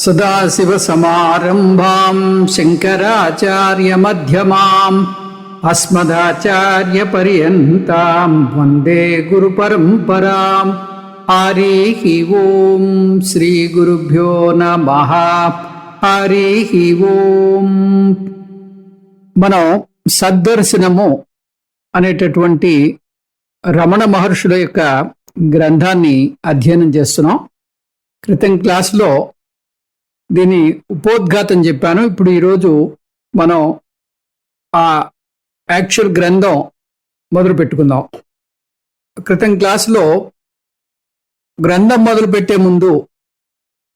సదాశివసమారంభాం శంకరాచార్యమధ్యమాం అస్మదాచార్యపర్యంతాం వందే గురుపరంపరాం. హరి ఓం శ్రీ గురుభ్యో నమః. హరి ఓం. మనం సద్దర్శనము అనేటటువంటి రమణ మహర్షుల యొక్క గ్రంథాన్ని అధ్యయనం చేస్తున్నాం. క్రితం క్లాస్లో దీని ఉపోద్ఘాతం చెప్పాను. ఇప్పుడు ఈరోజు మనం ఆ యాక్చువల్ గ్రంథం మొదలు పెట్టుకుందాం. క్రితం క్లాసులో గ్రంథం మొదలు పెట్టే ముందు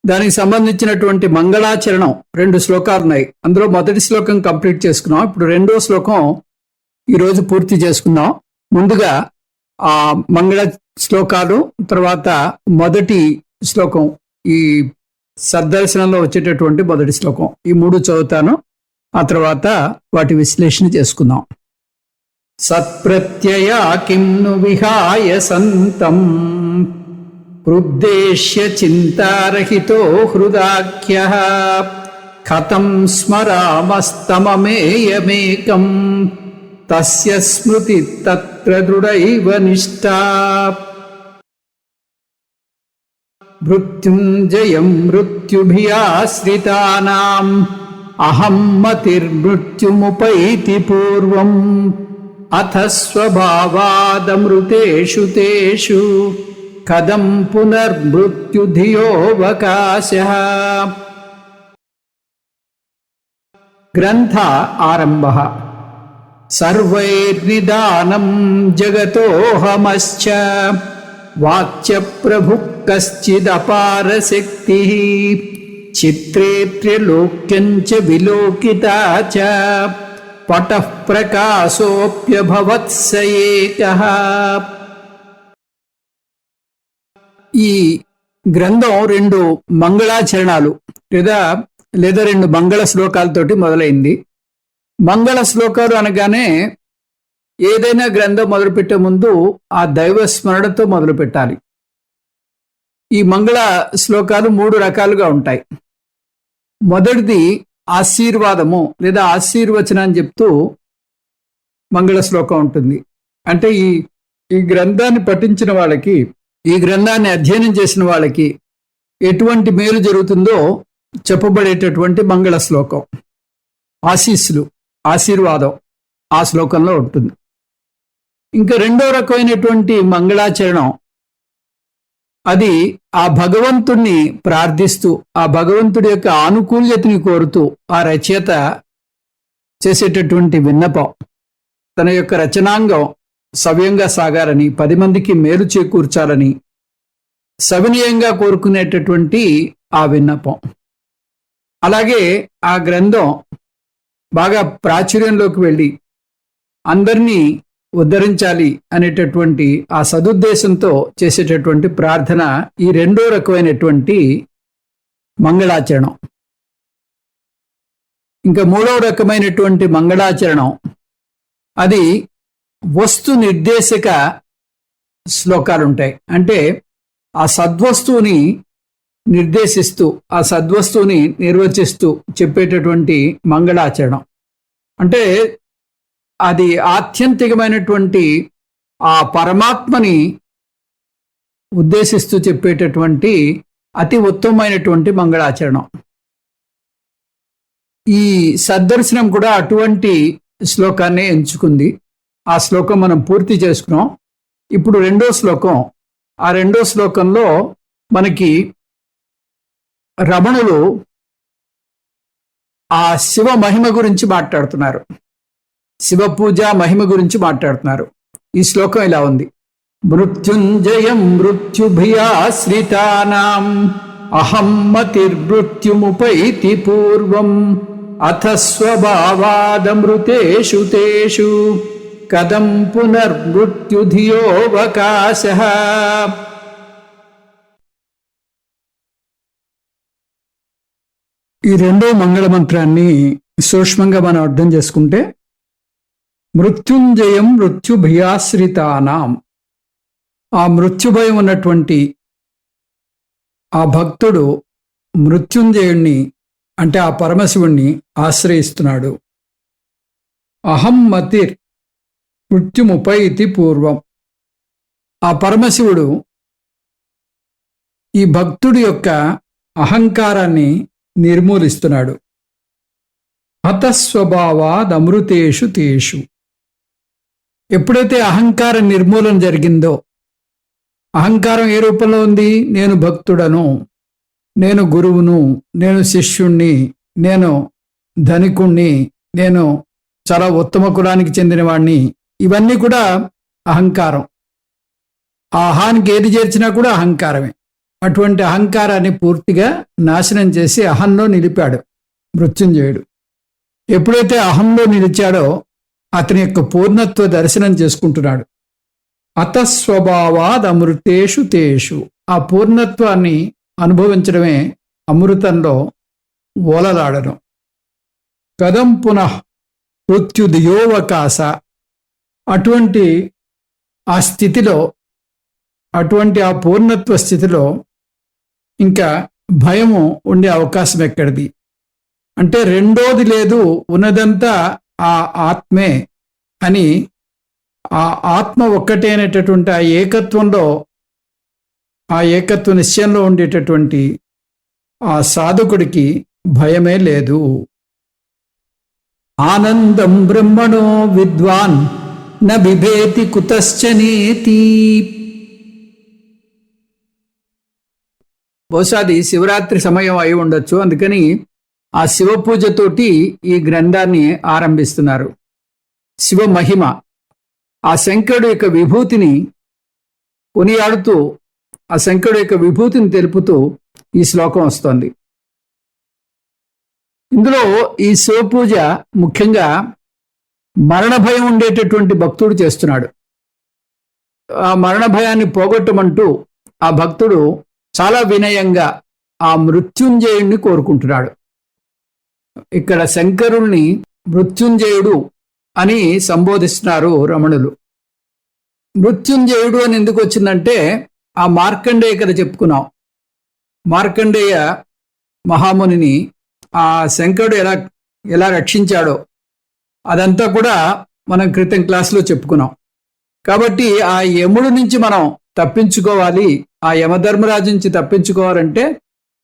దానికి సంబంధించినటువంటి మంగళాచరణం 2 శ్లోకాలు ఉన్నాయి. అందులో మొదటి శ్లోకం కంప్లీట్ చేసుకున్నాం. ఇప్పుడు 2వ శ్లోకం ఈరోజు పూర్తి చేసుకుందాం. ముందుగా ఆ మంగళ శ్లోకాలు, తర్వాత మొదటి శ్లోకం, ఈ సద్దర్శనంలో వచ్చేటటువంటి మొదటి శ్లోకం, ఈ 3 చదువుతాను. ఆ తర్వాత వాటి విశ్లేషణ చేసుకుందాం. సత్ప్రత్యయా కిం ను విహాయ సంతం ఉద్దేశ్య చింతారహితో హృదాఖ్యః కథం స్మరామస్తమమేయమేకం తస్య స్మృతి తత్ర దృఢైవ నిష్ఠా. మృత్యుంజయం మృత్యుభియాశ్రితానాం అహం మతిర్మృత్యుముపైతి పూర్వం అథ స్వభావాదమృతేషు తేషు కథం పునర్మృత్యుధియోవకాశః. గ్రంథ ఆరంభః. సర్వైర్నిదానం జగతోహమశ్చ వాచ్య ప్రభు కశ్చిదపార శక్తి చిత్రే త్రిలోక్యం చ విలోకితా చ పటః ప్రకాశోప్యభవత్ స ఏకః. ఈ గ్రంథం 2 మంగళాచరణాలు లేదా 2 మంగళ శ్లోకాలతోటి మొదలైంది. మంగళ శ్లోకాలు అనగానే ఏదైనా గ్రంథం మొదలుపెట్టే ముందు ఆ దైవ స్మరణతో మొదలు పెట్టాలి. ఈ మంగళ శ్లోకాలు 3 రకాలుగా ఉంటాయి. మొదటిది ఆశీర్వాదము లేదా ఆశీర్వచనం అని చెప్తూ మంగళ శ్లోకం ఉంటుంది. అంటే ఈ గ్రంథాన్ని పఠించిన వాళ్ళకి, ఈ గ్రంథాన్ని అధ్యయనం చేసిన వాళ్ళకి ఎటువంటి మేలు జరుగుతుందో చెప్పబడేటటువంటి మంగళ శ్లోకం. ఆశీస్సులు, ఆశీర్వాదం ఆ శ్లోకంలో ఉంటుంది. ఇంకా 2వ రకమైనటువంటి మంగళాచరణం, అది ఆ భగవంతుణ్ణి ప్రార్థిస్తూ, ఆ భగవంతుడి యొక్క ఆనుకూల్యతని కోరుతూ ఆ రచయిత చేసేటటువంటి విన్నపం. తన యొక్క రచనాంగం సవ్యంగా సాగాలని, 10 మందికి మేలు చేకూర్చాలని సవినయంగా కోరుకునేటటువంటి ఆ విన్నపం. అలాగే ఆ గ్రంథం బాగా ప్రాచుర్యంలోకి వెళ్ళి అందరినీ ఉద్ధరించాలి అనేటటువంటి ఆ సదుద్దేశంతో చేసేటటువంటి ప్రార్థన ఈ 2వ రకమైనటువంటి మంగళాచరణం. ఇంకా 3వ రకమైనటువంటి మంగళాచరణం, అది వస్తు నిర్దేశక శ్లోకాలు ఉంటాయి. అంటే ఆ సద్వస్తువుని నిర్దేశిస్తూ, ఆ సద్వస్తువుని నిర్వచిస్తూ చెప్పేటటువంటి మంగళాచరణం. అంటే అది ఆత్యంతికమైనటువంటి ఆ పరమాత్మని ఉద్దేశిస్తూ చెప్పేటటువంటి అతి ఉత్తమమైనటువంటి మంగళాచరణం. ఈ సద్దర్శనం కూడా అటువంటి శ్లోకాన్నే ఎంచుకుంది. ఆ శ్లోకం మనం పూర్తి చేసుకున్నాం. ఇప్పుడు 2వ శ్లోకం. ఆ 2వ శ్లోకంలో మనకి రమణులు ఆ శివ మహిమ గురించి మాట్లాడుతున్నారు. శివ పూజ మహిమ గురించి మాట్లాడుతున్నారు. ఈ శ్లోకం ఇలా ఉంది. మృత్యుంజయం మృత్యుభియాశ్రితానాం అహం మతిర్మృత్యుముపైతి పూర్వం అథ స్వభావాదమృతేషు తేషు కథం పునర్మృత్యుధియోవకాశః. ఈ 2వ మంగళ మంత్రాన్ని సూక్ష్మంగా మనం అర్థం చేసుకుంటే, మృత్యుంజయం మృత్యుభయాశ్రితానాం, ఆ మృత్యుభయం ఉన్నటువంటి ఆ భక్తుడు మృత్యుంజయుణ్ణి అంటే ఆ పరమశివుణ్ణి ఆశ్రయిస్తున్నాడు. అహం మతిర్ మృత్యుముపైతి పూర్వం. ఆ పరమశివుడు ఈ భక్తుడి యొక్క అహంకారాన్ని నిర్మూలిస్తున్నాడు. హతస్వభావాదమృతేషు తేషు. ఎప్పుడైతే అహంకార నిర్మూలన జరిగిందో, అహంకారం ఏ రూపంలో ఉంది? నేను భక్తుడను, నేను గురువును, నేను శిష్యుణ్ణి, నేను ధనికుణ్ణి, నేను చాలా ఉత్తమ కులానికి చెందినవాణ్ణి, ఇవన్నీ కూడా అహంకారం. ఆ అహానికి ఏది చేర్చినా కూడా అహంకారమే. అటువంటి అహంకారాన్ని పూర్తిగా నాశనం చేసి అహంలో నిలిపాడు మృత్యుంజయుడు. ఎప్పుడైతే అహంలో నిలిచాడో అతని యొక్క పూర్ణత్వ దర్శనం చేసుకుంటున్నాడు. అతస్వభావాదమృతేషు తేషు. ఆ పూర్ణత్వాన్ని అనుభవించడమే అమృతంలో ఓలలాడడం. కదం పునః మృత్యుదియోవకాశ. అటువంటి ఆ స్థితిలో, అటువంటి ఆ పూర్ణత్వ స్థితిలో ఇంకా భయము ఉండే అవకాశం ఎక్కడిది? అంటే రెండోది లేదు, ఉన్నదంతా ఆ ఆత్మే అని, ఆ ఆత్మ ఒక్కటే అనేటటువంటి ఆ ఏకత్వంలో, ఆ ఏకత్వ నిశ్చయంలో ఉండేటటువంటి ఆ సాధకుడికి భయమే లేదు. ఆనందం బ్రహ్మణో విద్వాన్ న బిభేతి కుతశ్చనేతి. బహుశా అది శివరాత్రి సమయం అయి ఉండొచ్చు, అందుకని ఆ శివ పూజతోటి ఈ గ్రంథాన్ని ఆరంభిస్తున్నారు. శివ మహిమ, ఆ శంకరుడు యొక్క విభూతిని కొనియాడుతూ, ఆ శంకరుడు యొక్క విభూతిని తెలుపుతూ ఈ శ్లోకం వస్తోంది. ఇందులో ఈ శివ పూజ ముఖ్యంగా మరణ భయం ఉండేటటువంటి భక్తుడు చేస్తున్నాడు. ఆ మరణ భయాన్ని పోగొట్టమంటూ ఆ భక్తుడు చాలా వినయంగా ఆ మృత్యుంజయుణ్ణి కోరుకుంటున్నాడు. ఇక్కడ శంకరుణ్ణి మృత్యుంజయుడు అని సంబోధిస్తున్నారు రమణులు. మృత్యుంజయుడు అని ఎందుకు వచ్చిందంటే, ఆ మార్కండేయ కథ చెప్పుకున్నాం. మార్కండేయ మహామునిని ఆ శంకరుడు ఎలా రక్షించాడో అదంతా కూడా మనం క్రితం క్లాసులో చెప్పుకున్నాం. కాబట్టి ఆ యముడి నుంచి మనం తప్పించుకోవాలి, ఆ యమధర్మరాజు నుంచి తప్పించుకోవాలంటే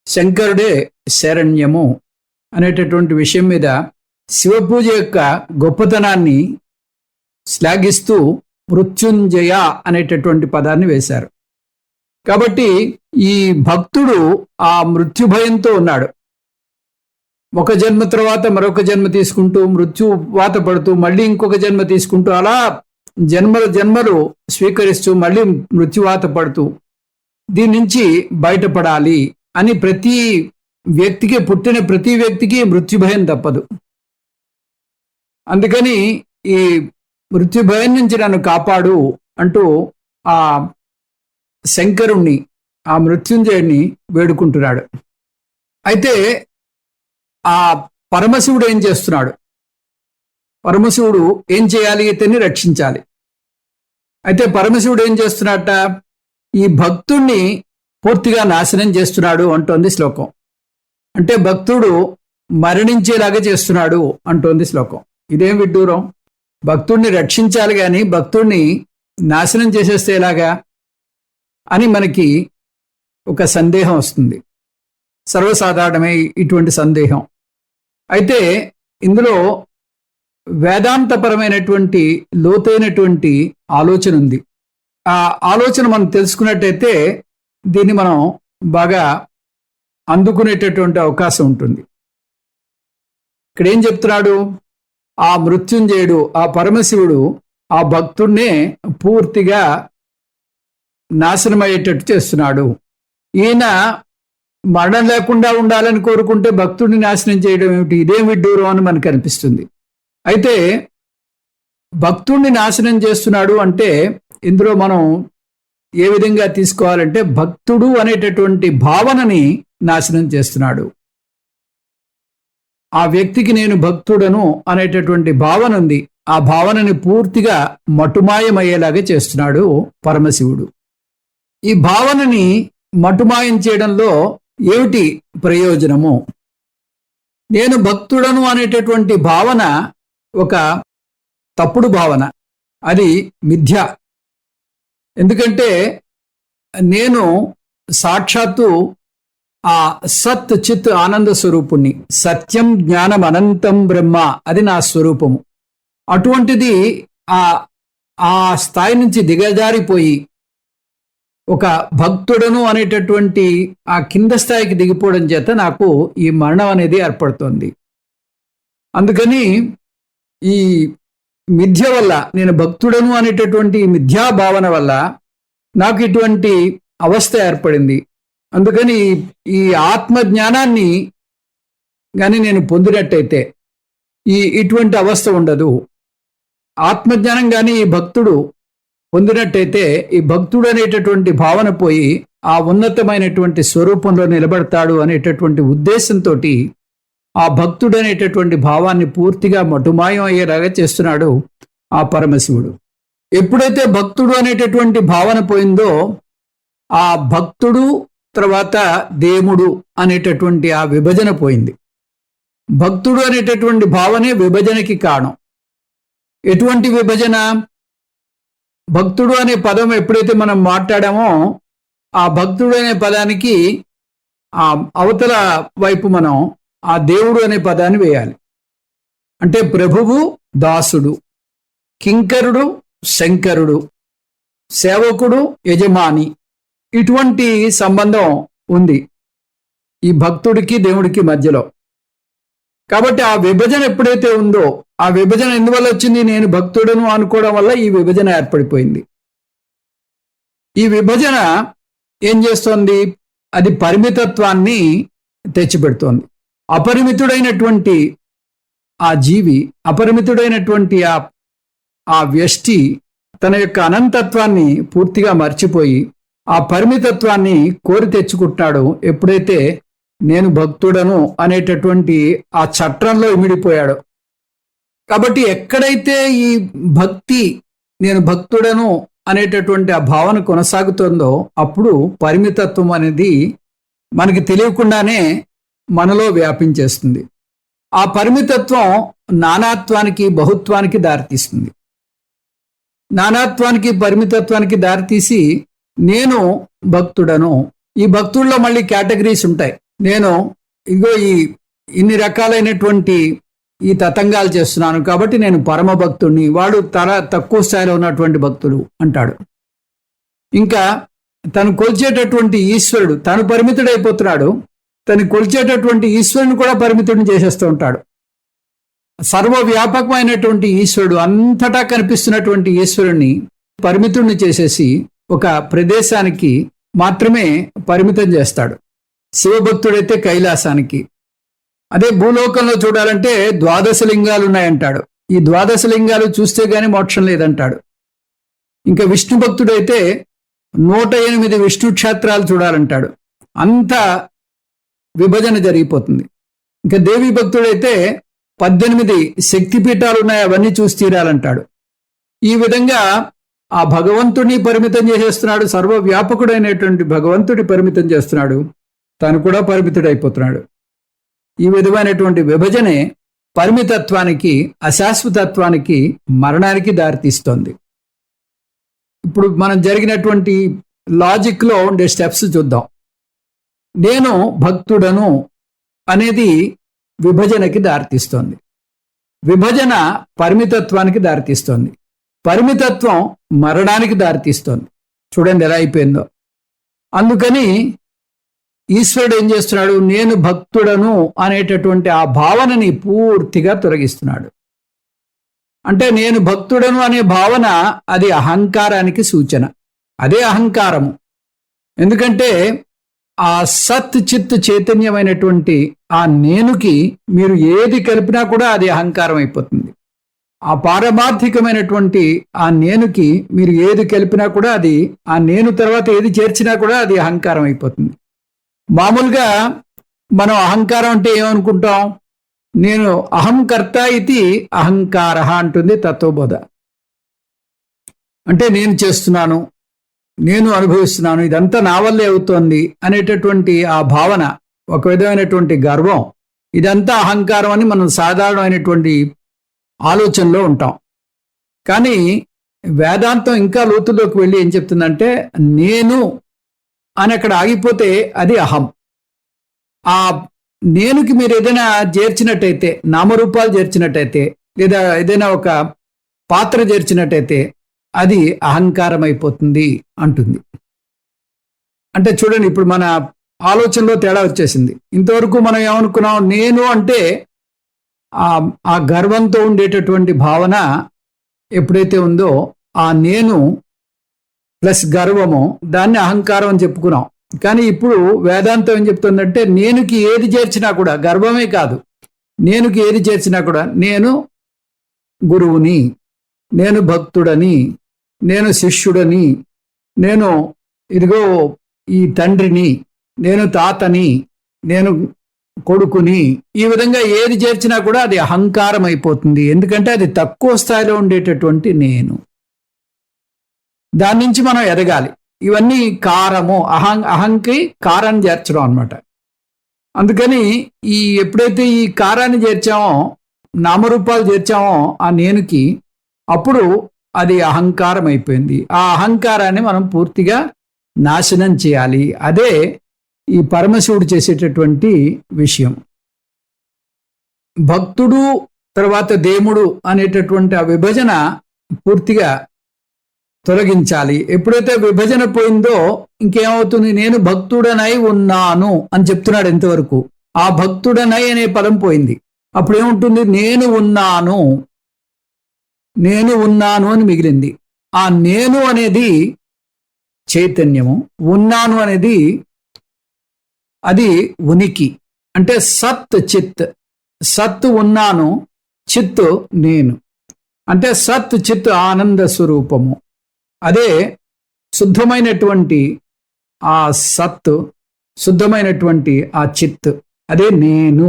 శంకరుడే శరణ్యము అనేటటువంటి విషయం మీద శివపూజ యొక్క గొప్పతనాన్ని శ్లాఘిస్తూ మృత్యుంజయ అనేటటువంటి పదాన్ని వేశారు. కాబట్టి ఈ భక్తుడు ఆ మృత్యు భయంతో ఉన్నాడు. ఒక జన్మ తర్వాత మరొక జన్మ తీసుకుంటూ, మృత్యు వాత పడుతూ, మళ్ళీ ఇంకొక జన్మ తీసుకుంటూ, అలా జన్మలు స్వీకరిస్తూ మళ్ళీ మృత్యువాత పడుతూ దీని నుంచి బయటపడాలి అని ప్రతి వ్యక్తికి, పుట్టిన ప్రతి వ్యక్తికి మృత్యు భయం తప్పదు. అందుకని ఈ మృత్యు భయం నుంచి నన్ను కాపాడు అంటూ ఆ శంకరుణ్ణి, ఆ మృత్యుంజయుడిని వేడుకుంటున్నాడు. అయితే ఆ పరమశివుడు ఏం చేస్తున్నాడు? పరమశివుడు ఏం చేయాలి? ఇతన్ని రక్షించాలి. అయితే పరమశివుడు ఏం చేస్తున్నట్ట? ఈ భక్తుణ్ణి పూర్తిగా నాశనం చేస్తున్నాడు అంటోంది శ్లోకం. అంటే భక్తుడు మరణించేలాగా చేస్తున్నాడు అంటోంది శ్లోకం. ఇదేం విడ్డూరం! భక్తుడిని రక్షించాలి కానీ భక్తుడిని నాశనం చేసేస్తే ఎలాగా అని మనకి ఒక సందేహం వస్తుంది. సర్వసాధారణమే ఇటువంటి సందేహం. అయితే ఇందులో వేదాంతపరమైనటువంటి లోతైనటువంటి ఆలోచన ఉంది. ఆ ఆలోచన మనం తెలుసుకున్నట్టయితే దీన్ని మనం బాగా అందుకునేటటువంటి అవకాశం ఉంటుంది. ఇక్కడ ఏం చెప్తున్నాడు? ఆ మృత్యుంజయుడు, ఆ పరమశివుడు ఆ భక్తుడినే పూర్తిగా నాశనమయ్యేటట్టు చేస్తున్నాడు. ఈయన మరణం లేకుండా ఉండాలని కోరుకుంటే భక్తుడిని నాశనం చేయడం ఏమిటి? ఇదేం విడ్డూరం అని మనకు అనిపిస్తుంది. అయితే భక్తుడిని నాశనం చేస్తున్నాడు అంటే ఇందులో మనం ఏ విధంగా తీసుకోవాలంటే, భక్తుడు అనేటటువంటి భావనని నాశనం చేస్తున్నాడు. ఆ వ్యక్తికి నేను భక్తుడను అనేటటువంటి భావన ఉంది. ఆ భావనని పూర్తిగా మటుమాయమయ్యేలాగా చేస్తున్నాడు పరమశివుడు. ఈ భావనని మటుమాయం చేయడంలో ఏమిటి ప్రయోజనము? నేను భక్తుడను అనేటటువంటి భావన ఒక తప్పుడు భావన, అది మిథ్య. ఎందుకంటే నేను సాక్షాత్తు ఆ సత్ చిత్ ఆనంద స్వరూపుణ్ణి, సత్యం జ్ఞానం అనంతం బ్రహ్మ, అది నా స్వరూపము. అటువంటిది ఆ ఆ స్థాయి నుంచి దిగజారిపోయి ఒక భక్తుడను అనేటటువంటి ఆ కింద స్థాయికి దిగిపోవడం చేత నాకు ఈ మరణం అనేది ఏర్పడుతోంది. అందుకని ఈ మిథ్య వల్ల, నేను భక్తుడను అనేటటువంటి మిథ్యా భావన వల్ల నాకు ఇటువంటి అవస్థ ఏర్పడింది. అందుకని ఈ ఆత్మ జ్ఞానాన్ని కానీ నేను పొందినట్టయితే ఇటువంటి అవస్థ ఉండదు. ఆత్మజ్ఞానం కానీ ఈ భక్తుడు పొందినట్టయితే ఈ భక్తుడు అనేటటువంటి భావన పోయి ఆ ఉన్నతమైనటువంటి స్వరూపంలో నిలబడతాడు అనేటటువంటి ఉద్దేశంతో ఆ భక్తుడు అనేటటువంటి భావాన్ని పూర్తిగా మటుమాయం అయ్యేలాగా చేస్తున్నాడు ఆ పరమశివుడు. ఎప్పుడైతే భక్తుడు అనేటటువంటి భావన పోయిందో ఆ భక్తుడు తర్వాత దేవుడు అనేటటువంటి ఆ విభజన పోయింది. భక్తుడు అనేటటువంటి భావనే విభజనకి కారణం. ఎటువంటి విభజన? భక్తుడు అనే పదం ఎప్పుడైతే మనం మాట్లాడామో ఆ భక్తుడు అనే పదానికి ఆ అవతల వైపు మనం ఆ దేవుడు అనే పదాన్ని వేయాలి. అంటే ప్రభువు దాసుడు, కింకరుడు శంకరుడు, సేవకుడు యజమాని, ఇటువంటి సంబంధం ఉంది ఈ భక్తుడికి దేవుడికి మధ్యలో. కాబట్టి ఆ విభజన ఎప్పుడైతే ఉందో, ఆ విభజన ఎందువల్ల వచ్చింది? నేను భక్తుడను అనుకోవడం వల్ల ఈ విభజన ఏర్పడిపోయింది. ఈ విభజన ఏం చేస్తోంది? అది పరిమితత్వాన్ని తెచ్చిపెడుతోంది. అపరిమితుడైనటువంటి ఆ జీవి, అపరిమితుడైనటువంటి ఆ వ్యష్టి తన యొక్క అనంతత్వాన్ని పూర్తిగా మర్చిపోయి ఆ పరిమితత్వాన్ని కోరి తెచ్చుకుంటున్నాడు ఎప్పుడైతే నేను భక్తుడను అనేటటువంటి ఆ చట్రంలో ఇమిడిపోయాడు. కాబట్టి ఎక్కడైతే ఈ భక్తి, నేను భక్తుడను అనేటటువంటి ఆ భావన కొనసాగుతుందో అప్పుడు పరిమితత్వం అనేది మనకి తెలియకుండానే మనలో వ్యాపించేస్తుంది. ఆ పరిమితత్వం నానాత్వానికి, బహుత్వానికి దారితీస్తుంది. నానాత్వానికి, పరిమితత్వానికి దారితీసి నేను భక్తుడను. ఈ భక్తుల్లో మళ్ళీ కేటగిరీస్ ఉంటాయి. నేను ఇగో ఇన్ని రకాలైనటువంటి ఈ తతంగాలు చేస్తున్నాను కాబట్టి నేను పరమ భక్తుడిని, వాడు తక్కువ స్థాయిలో ఉన్నటువంటి భక్తుడు అంటాడు. ఇంకా తను కొలిచేటటువంటి ఈశ్వరుడు తను పరిమితుడైపోతున్నాడు, తను కొలిచేటటువంటి ఈశ్వరుని కూడా పరిమితుడిని చేసేస్తూ ఉంటాడు. సర్వవ్యాపకమైనటువంటి ఈశ్వరుడు, అంతటా కనిపిస్తున్నటువంటి ఈశ్వరుణ్ణి పరిమితుడిని చేసేసి ఒక ప్రదేశానికి మాత్రమే పరిమితం చేస్తాడు. శివభక్తుడైతే కైలాసానికి, అదే భూలోకంలో చూడాలంటే 12 లింగాలు ఉన్నాయంటాడు. ఈ 12 లింగాలు చూస్తే గాని మోక్షం లేదంటాడు. ఇంకా విష్ణు భక్తుడైతే 108 విష్ణు క్షేత్రాలు చూడాలంటాడు. అంత విభజన జరిగిపోతుంది. ఇంకా దేవి భక్తుడైతే 18 శక్తిపీఠాలు ఉన్నాయి, అవన్నీ చూసి తీరాలంటాడు. ఈ విధంగా ఆ భగవంతుడిని పరిమితం చేసేస్తున్నాడు. సర్వవ్యాపకుడైనటువంటి భగవంతుడి పరిమితం చేస్తున్నాడు, తాను కూడా పరిమితుడైపోతున్నాడు. ఈ విధమైనటువంటి విభజనే పరిమితత్వానికి, అశాశ్వతత్వానికి, మరణానికి దారితీస్తోంది. ఇప్పుడు మనం జరిగినటువంటి లాజిక్లో ఉండే స్టెప్స్ చూద్దాం. నేను భక్తుడను అనేది విభజనకి దారితీస్తోంది. విభజన పరిమితత్వానికి దారితీస్తోంది. పరిమితత్వం మరణానికి దారితీస్తోంది. చూడండి ఎలా అయిపోయిందో. అందుకని ఈశ్వరుడు ఏం చేస్తున్నాడు? నేను భక్తుడను అనేటటువంటి ఆ భావనని పూర్తిగా తొలగిస్తున్నాడు. అంటే నేను భక్తుడను అనే భావన అది అహంకారానికి సూచన. అదే అహంకారము. ఎందుకంటే ఆ సత్ చిత్ చైతన్యమైనటువంటి ఆ నేనుకి మీరు ఏది కలిపినా కూడా అది అహంకారం అయిపోతుంది. ఆ పారమార్థికమైనటువంటి ఆ నేనుకి మీరు ఏది కలిపినా కూడా అది, ఆ నేను తర్వాత ఏది చేర్చినా కూడా అది అహంకారం అయిపోతుంది. మామూలుగా మనం అహంకారం అంటే ఏమనుకుంటాం? నేను అహంకర్త ఇది అహంకార అంటుంది తత్వబోధ. అంటే నేను చేస్తున్నాను, నేను అనుభవిస్తున్నాను, ఇదంతా నా వల్లే అవుతోంది అనేటటువంటి ఆ భావన, ఒక విధమైనటువంటి గర్వం, ఇదంతా అహంకారం అని మనం సాధారణమైనటువంటి ఆలోచనలో ఉంటాం. కానీ వేదాంతం ఇంకా లోతుల్లోకి వెళ్ళి ఏం చెప్తుందంటే, నేను అని అక్కడ ఆగిపోతే అది అహం. ఆ నేనుకి మీరు ఏదైనా చేర్చినట్టయితే, నామరూపాలు చేర్చినట్టయితే, లేదా ఏదైనా ఒక పాత్ర చేర్చినట్టయితే అది అహంకారం అయిపోతుంది అంటుంది. అంటే చూడండి, ఇప్పుడు మన ఆలోచనలో తేడా వచ్చేసింది. ఇంతవరకు మనం ఏమనుకున్నాం, నేను అంటే ఆ గర్వంతో ఉండేటటువంటి భావన ఎప్పుడైతే ఉందో, ఆ నేను ప్లస్ గర్వము, దాన్ని అహంకారం అని చెప్పుకున్నాం. కానీ ఇప్పుడు వేదాంతం ఏం చెప్తుందంటే, నేనుకి ఏది చేర్చినా కూడా, గర్వమే కాదు, నేనుకి ఏది చేర్చినా కూడా, నేను గురువుని, నేను భక్తుడని, నేను శిష్యుడని, నేను ఇదిగో ఈ తండ్రిని, నేను తాతని, నేను కొడుకుని, ఈ విధంగా ఏది చేర్చినా కూడా అది అహంకారం అయిపోతుంది. ఎందుకంటే అది తక్కువ స్థాయిలో ఉండేటటువంటి నేను. దాని నుంచి మనం ఎదగాలి. ఇవన్నీ కారము, అహంకి కారాన్ని చేర్చడం అనమాట. అందుకని ఎప్పుడైతే ఈ కారాన్ని చేర్చామో, నామరూపాలు చేర్చామో ఆ నేనుకి, అప్పుడు అది అహంకారం అయిపోయింది. ఆ అహంకారాన్ని మనం పూర్తిగా నాశనం చేయాలి. అదే ఈ పరమశివుడు చేసేటటువంటి విషయం. భక్తుడు తర్వాత దేవుడు అనేటటువంటి ఆ విభజన పూర్తిగా తొలగించాలి. ఎప్పుడైతే విభజన పోయిందో ఇంకేమవుతుంది, నేను భక్తుడనై ఉన్నాను అని చెప్తున్నాడు ఎంతవరకు. ఆ భక్తుడనై అనే పదం పోయింది. అప్పుడు ఏముంటుంది, నేను ఉన్నాను, నేను ఉన్నాను అని మిగిలింది. ఆ నేను అనేది చైతన్యము, ఉన్నాను అనేది అది ఉనికి. అంటే సత్ చిత్, సత్ ఉన్నాను, చిత్ నేను. అంటే సత్ చిత్ ఆనంద స్వరూపము. అదే శుద్ధమైనటువంటి ఆ సత్, శుద్ధమైనటువంటి ఆ చిత్, అదే నేను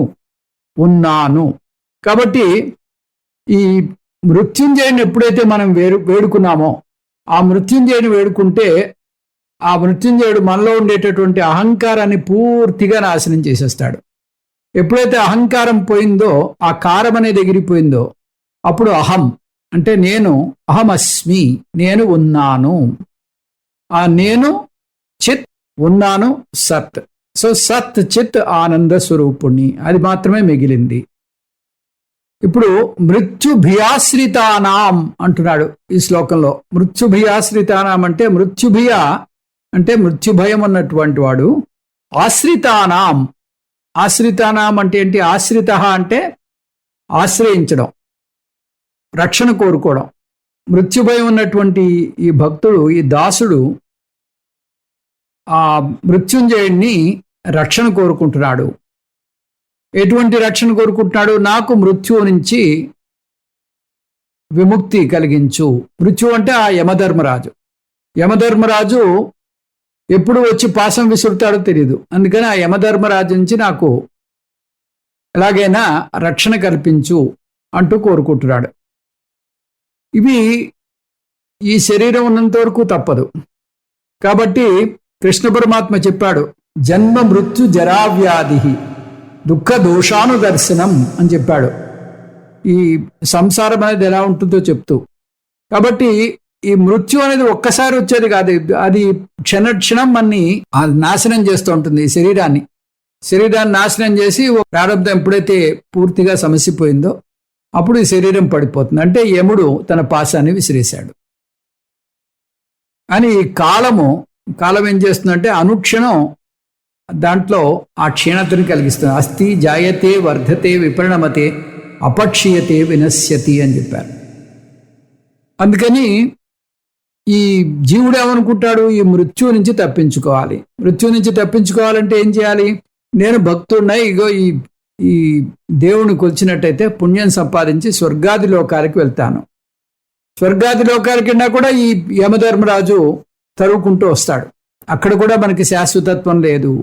ఉన్నాను. కాబట్టి ఈ మృత్యుంజయుని ఎప్పుడైతే మనం వేడుకున్నామో, ఆ మృత్యుంజయుని వేడుకుంటే ఆ మృత్యుంజయుడు మనలో ఉండేటటువంటి అహంకారాన్ని పూర్తిగా నాశనం చేసేస్తాడు. ఎప్పుడైతే అహంకారం పోయిందో, ఆ కారం అనేది ఎగిరిపోయిందో, అప్పుడు అహం అంటే నేను, అహమస్మి, నేను ఉన్నాను. ఆ నేను చిత్, ఉన్నాను సత్. సో సత్ చిత్ ఆనంద స్వరూపుణ్ణి, అది మాత్రమే మిగిలింది. ఇప్పుడు మృత్యుభియాశ్రితానాం అంటున్నాడు ఈ శ్లోకంలో. మృత్యుభియాశ్రితానాం అంటే, మృత్యుభియ అంటే మృత్యుభయం ఉన్నటువంటి వాడు, ఆశ్రితానాం, ఆశ్రితానాం అంటే ఏంటి, ఆశ్రిత అంటే ఆశ్రయించడం, రక్షణ కోరుకోవడం. మృత్యుభయం ఉన్నటువంటి ఈ భక్తుడు, ఈ దాసుడు ఆ మృత్యుంజయుడిని రక్షణ కోరుకుంటున్నాడు. ఎటువంటి రక్షణ కోరుకుంటున్నాడు, నాకు మృత్యువు నుంచి విముక్తి కలిగించు. మృత్యువు అంటే ఆ యమధర్మరాజు. యమధర్మరాజు ఎప్పుడు వచ్చి పాశం విసురుతాడో తెలియదు. అందుకని ఆ యమధర్మరాజు నుంచి నాకు ఎలాగైనా రక్షణ కల్పించు అంటూ కోరుకుంటున్నాడు. ఇవి ఈ శరీరం ఉన్నంత వరకు తప్పదు. కాబట్టి కృష్ణ పరమాత్మ చెప్పాడు, జన్మ మృత్యు జరావ్యాధి దుఃఖ దోషానుదర్శనం అని చెప్పాడు. ఈ సంసారం అనేది ఎలా ఉంటుందో చెప్తూ. కాబట్టి ఈ మృత్యు అనేది ఒక్కసారి వచ్చేది కాదు, అది క్షణక్షణం అన్ని నాశనం చేస్తూ ఉంటుంది. ఈ శరీరాన్ని నాశనం చేసి ప్రారంభం ఎప్పుడైతే పూర్తిగా సమసిపోయిందో అప్పుడు ఈ శరీరం పడిపోతుంది. అంటే యముడు తన పాశాన్ని విసిరేశాడు. అని ఈ కాలం ఏం చేస్తుందంటే, అనుక్షణం దాంట్లో ఆ క్షీణతని కలిగిస్తుంది. అస్థి జాయతే వర్ధతే విపరిణమతే అపక్షీయతే వినశ్యతి అని చెప్పారు. అందుకని ఈ జీవుడు ఏమనుకుంటాడు, ఈ మృత్యువు నుంచి తప్పించుకోవాలి. మృత్యువు నుంచి తప్పించుకోవాలంటే ఏం చేయాలి, నేను భక్తుడినై ఇగో ఈ దేవుని కొలిచినట్టయితే పుణ్యం సంపాదించి స్వర్గాది లోకాలకి వెళ్తాను. స్వర్గాది లోకాలకిన్నా కూడా ఈ యమధర్మరాజు తరువుకుంటూ వస్తాడు. అక్కడ కూడా మనకి శాశ్వతత్వం లేదు.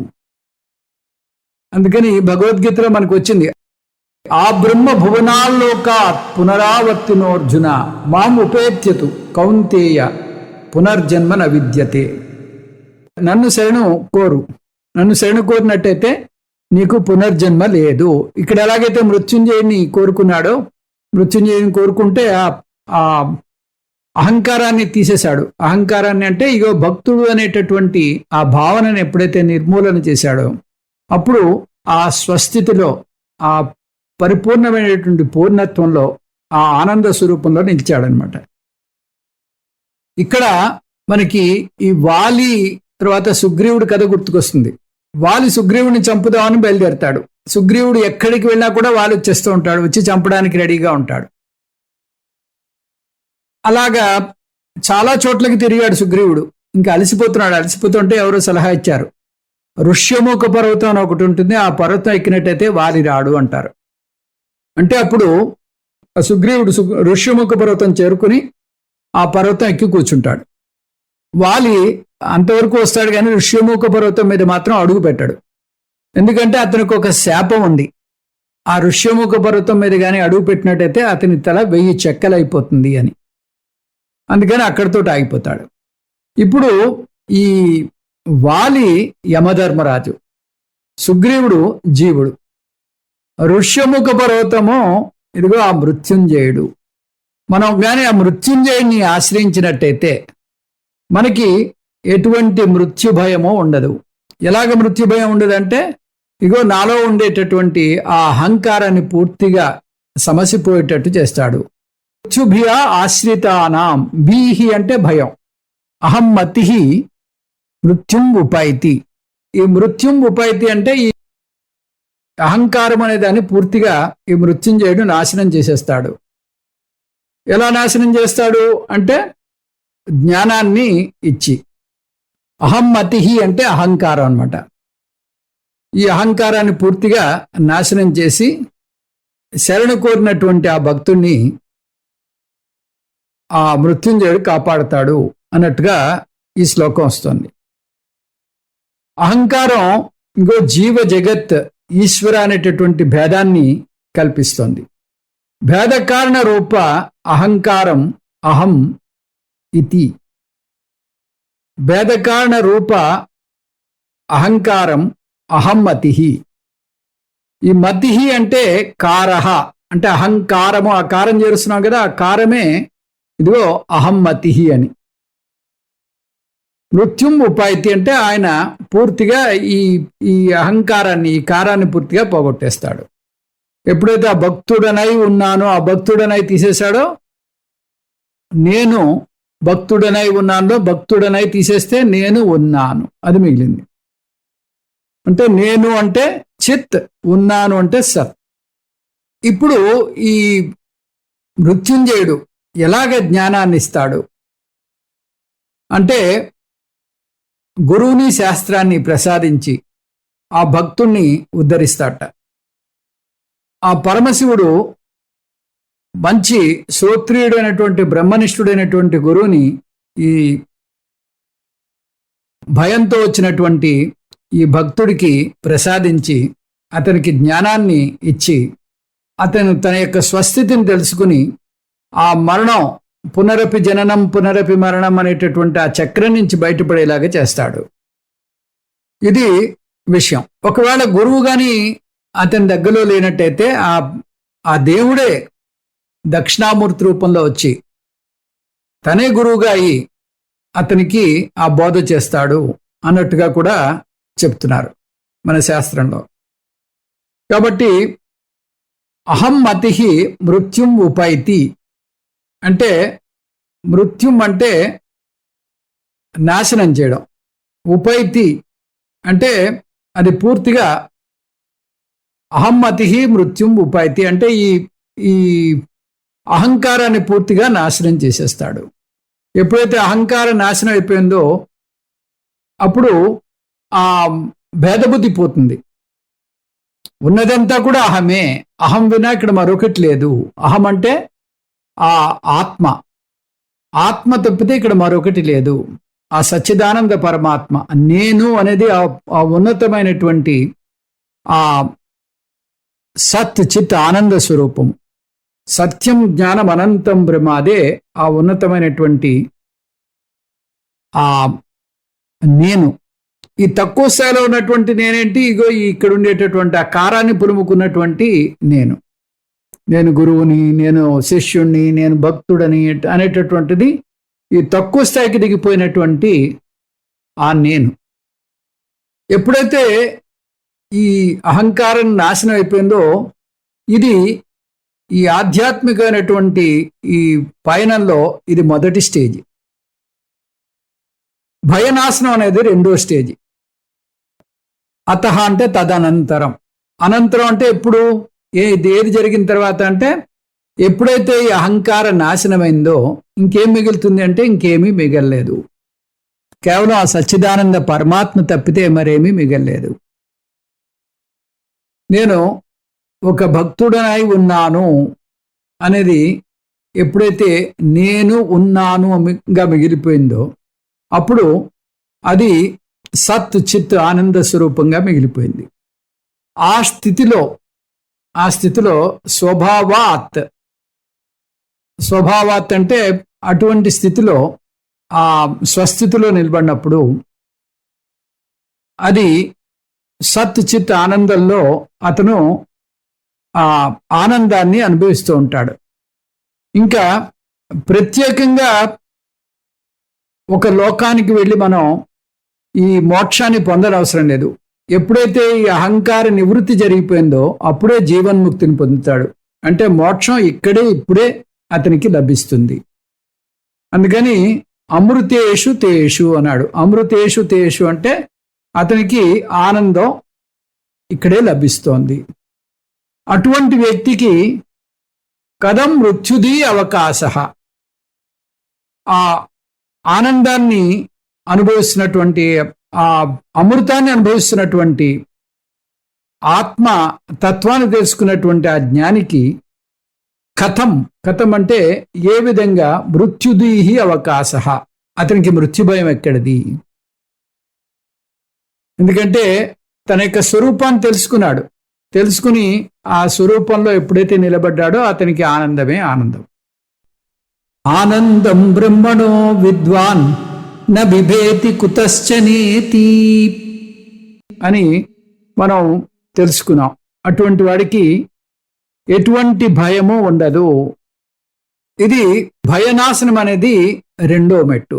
అందుకని భగవద్గీతలో మనకు వచ్చింది, ఆ బ్రహ్మ భువనాల్లోకాత్ పునరావర్తినోర్జున మాం ఉపేత్యతు కౌంతేయ పునర్జన్మ న విద్యతే. నన్ను శరణు కోరినట్టయితే నీకు పునర్జన్మ లేదు. ఇక్కడ ఎలాగైతే మృత్యుంజయుని కోరుకున్నాడో, మృత్యుంజయుని కోరుకుంటే ఆ అహంకారాన్ని తీసేశాడు. అహంకారాన్ని అంటే ఇగో భక్తుడు అనేటటువంటి ఆ భావనను ఎప్పుడైతే నిర్మూలన చేశాడో అప్పుడు ఆ స్వస్థితిలో, ఆ పరిపూర్ణమైనటువంటి పూర్ణత్వంలో, ఆ ఆనంద స్వరూపంలో నిలిచాడనమాట. ఇక్కడ మనకి ఈ వాలి తర్వాత సుగ్రీవుడి కథ గుర్తుకొస్తుంది. వాలి సుగ్రీవుడిని చంపుదామని బయలుదేరతాడు. సుగ్రీవుడు ఎక్కడికి వెళ్ళినా కూడా వాలి వచ్చేస్తూ ఉంటాడు, వచ్చి చంపడానికి రెడీగా ఉంటాడు. అలాగా చాలా చోట్లకి తిరిగాడు సుగ్రీవుడు. ఇంకా అలసిపోతున్నాడు. అలసిపోతుంటే ఎవరో సలహా ఇచ్చారు, ఋష్యముఖ పర్వతం అని ఒకటి ఉంటుంది, ఆ పర్వతం ఎక్కినట్టయితే వాలి రాడు అంటారు. అంటే అప్పుడు సుగ్రీవుడు ఋష్యముఖ పర్వతం చేరుకుని ఆ పర్వతం ఎక్కి కూర్చుంటాడు. వాలి అంతవరకు వస్తాడు కానీ ఋష్యముఖ పర్వతం మీద మాత్రం అడుగు పెట్టాడు. ఎందుకంటే అతనికి ఒక శాపం ఉంది. ఆ ఋష్యముఖ పర్వతం మీద కానీ అడుగు పెట్టినట్టయితే అతని తల 1000 చెక్కలైపోతుంది అని. అందుకని అక్కడితో ఆగిపోతాడు. ఇప్పుడు ఈ వాలి యమధర్మరాజు, సుగ్రీవుడు జీవుడు, ఋష్యముఖ పర్వతము ఇదిగో ఆ మృత్యుంజయుడు. మనం కానీ ఆ మృత్యుంజయుడిని ఆశ్రయించినట్టయితే మనకి ఎటువంటి మృత్యు భయమో ఉండదు. ఎలాగ మృత్యు భయం ఉండదంటే ఇగో నాలో ఉండేటటువంటి ఆ అహంకారాన్ని పూర్తిగా సమసిపోయేటట్టు చేస్తాడు. మృత్యుభియ ఆశ్రితానాం, భీహి అంటే భయం, అహం మతి మృత్యుం ఉపైతి. ఈ మృత్యుం ఉపైతి అంటే ఈ అహంకారం అనే దాన్ని పూర్తిగా ఈ మృత్యుంజయుడు నాశనం చేసేస్తాడు. ఎలా నాశనం చేస్తాడు అంటే జ్ఞానాన్ని ఇచ్చి. అహం మతి అంటే అహంకారం అన్నమాట. ఈ అహంకారాన్ని పూర్తిగా నాశనం చేసి శరణు కోరినటువంటి ఆ భక్తుణ్ణి ఆ మృత్యుంజయుడు కాపాడుతాడు అన్నట్టుగా ఈ శ్లోకం వస్తుంది. అహంకారం ఇంకో జీవ జగత్ ఈశ్వర అనేటటువంటి భేదాన్ని కల్పిస్తుంది. భేద కారణ రూప అహంకారం అహం ఇతి. భేద కారణ రూప అహంకారం అహం మతి. ఈ మతి అంటే కారహ అంటే అహంకారము, ఆ కారం చేరుస్తున్నాం కదా, ఆ కారమే ఇదిగో అహం మతి అని. మృత్యుం ఉపాయితి అంటే ఆయన పూర్తిగా ఈ అహంకారాన్ని, ఈ కారాన్ని పూర్తిగా పోగొట్టేస్తాడు. ఎప్పుడైతే ఆ భక్తుడనై ఉన్నానో, ఆ భక్తుడనై తీసేశాడో, నేను భక్తుడనై ఉన్నానో, భక్తుడనై తీసేస్తే నేను ఉన్నాను అది మిగిలింది. అంటే నేను అంటే చిత్, ఉన్నాను అంటే సత్. ఇప్పుడు ఈ మృత్యుంజయుడు ఎలాగ జ్ఞానాన్ని ఇస్తాడు అంటే గురువుని శాస్త్రాన్ని ప్రసాదించి ఆ భక్తుణ్ణి ఉద్ధరిస్తాట. ఆ పరమశివుడు మంచి శ్రోత్రియుడైనటువంటి బ్రహ్మనిష్ఠుడైనటువంటి గురువుని ఈ భయంతో వచ్చినటువంటి ఈ భక్తుడికి ప్రసాదించి అతనికి జ్ఞానాన్ని ఇచ్చి అతను తన యొక్క స్వస్థితిని తెలుసుకుని ఆ మరణం, పునరపి జననం పునరపి మరణం అనేటటువంటి ఆ చక్రం నుంచి బయటపడేలాగా చేస్తాడు. ఇది విషయం. ఒకవేళ గురువు గాని అతని దగ్గరలో లేనట్టయితే ఆ దేవుడే దక్షిణామూర్తి రూపంలో వచ్చి తనే గురువుగా అయి అతనికి ఆ బోధ చేస్తాడు అన్నట్టుగా కూడా చెప్తున్నారు మన శాస్త్రంలో. కాబట్టి అహం మతి మృత్యుం ఉపైతి అంటే మృత్యుం అంటే నాశనం చేయడం, ఉపైతి అంటే అది పూర్తిగా అహమ్మతి మృత్యుం ఉపైతి అంటే ఈ అహంకారాన్ని పూర్తిగా నాశనం చేసేస్తాడు. ఎప్పుడైతే అహంకారం నాశనం అయిపోయిందో అప్పుడు ఆ భేదబుద్ధి పోతుంది. ఉన్నదంతా కూడా అహమే, అహం వినా ఇక్కడ మరొకటి లేదు. అహం అంటే ఆ ఆత్మ తప్పితే ఇక్కడ మరొకటి లేదు. ఆ సచ్చిదానంద పరమాత్మ నేను అనేది ఆ ఉన్నతమైనటువంటి ఆ సత్ చిత్ ఆనంద స్వరూపం. సత్యం జ్ఞానం అనంతం బ్రహ్మ, అదే ఆ ఉన్నతమైనటువంటి ఆ నేను, ఈ తక్కువ స్థాయిలో ఉన్నటువంటి నేనేంటి, ఇగో ఇక్కడ ఉండేటటువంటి ఆ కారాన్ని పులుముకున్నటువంటి నేను, నేను గురువుని, నేను శిష్యుణ్ణి, నేను భక్తుడని అనేటటువంటిది ఈ తక్కువ స్థాయికి దిగిపోయినటువంటి ఆ నేను. ఎప్పుడైతే ఈ అహంకారం నాశనం అయిపోయిందో, ఇది ఈ ఆధ్యాత్మికమైనటువంటి ఈ పయనంలో ఇది మొదటి స్టేజ్. భయనాశనం అనేది రెండో స్టేజ్. అతహ అంటే తదనంతరం. అనంతరం అంటే ఎప్పుడు, ఏది జరిగిన తర్వాత అంటే ఎప్పుడైతే ఈ అహంకార నాశనమైందో ఇంకేం మిగులుతుంది అంటే ఇంకేమీ మిగల్లేదు. కేవలం ఆ సచ్చిదానంద పరమాత్మ తప్పితే మరేమీ మిగల్లేదు. నేను ఒక భక్తుడనై ఉన్నాను అనేది ఎప్పుడైతే నేను ఉన్నానుగా మిగిలిపోయిందో అప్పుడు అది సత్ చిత్ ఆనంద స్వరూపంగా మిగిలిపోయింది. ఆ స్థితిలో స్వభావాత్ అంటే అటువంటి స్థితిలో ఆ స్వస్థితిలో నిలబడినప్పుడు అది సత్ చిత్ ఆనందంలో అతను ఆ ఆనందాన్ని అనుభవిస్తూ ఉంటాడు. ఇంకా ప్రత్యేకంగా ఒక లోకానికి వెళ్ళి మనం ఈ మోక్షాన్ని పొందనవసరం లేదు. ఎప్పుడైతే ఈ అహంకార నివృత్తి జరిగిపోయిందో అప్పుడే జీవన్ముక్తిని పొందుతాడు. అంటే మోక్షం ఇప్పుడే అతనికి లభిస్తుంది. అందుకని అమృతేషు తేషు అన్నాడు. అమృతేషు తేషు అంటే అతనికి ఆనందం ఇక్కడే లభిస్తోంది. అటువంటి వ్యక్తికి కథం మృత్యుది అవకాశ, ఆ ఆనందాన్ని అనుభవిస్తున్నటువంటి, ఆ అమృతాన్ని అనుభవిస్తున్నటువంటి ఆత్మ తత్వాన్ని తెలుసుకున్నటువంటి ఆ జ్ఞానికి కథం అంటే ఏ విధంగా మృత్యుదీహి అవకాశ, అతనికి మృత్యుభయం ఎక్కడిది? ఎందుకంటే తన యొక్క స్వరూపాన్ని తెలుసుకుని ఆ స్వరూపంలో ఎప్పుడైతే నిలబడ్డాడో అతనికి ఆనందమే ఆనందం. ఆనందం బ్రహ్మణో విద్వాన్ న బిభేతి కుతశ్చనేతి అని మనం తెలుసుకున్నాం. అటువంటి వాడికి ఎటువంటి భయము ఉండదు. ఇది భయనాశనం అనేది రెండో మెట్టు.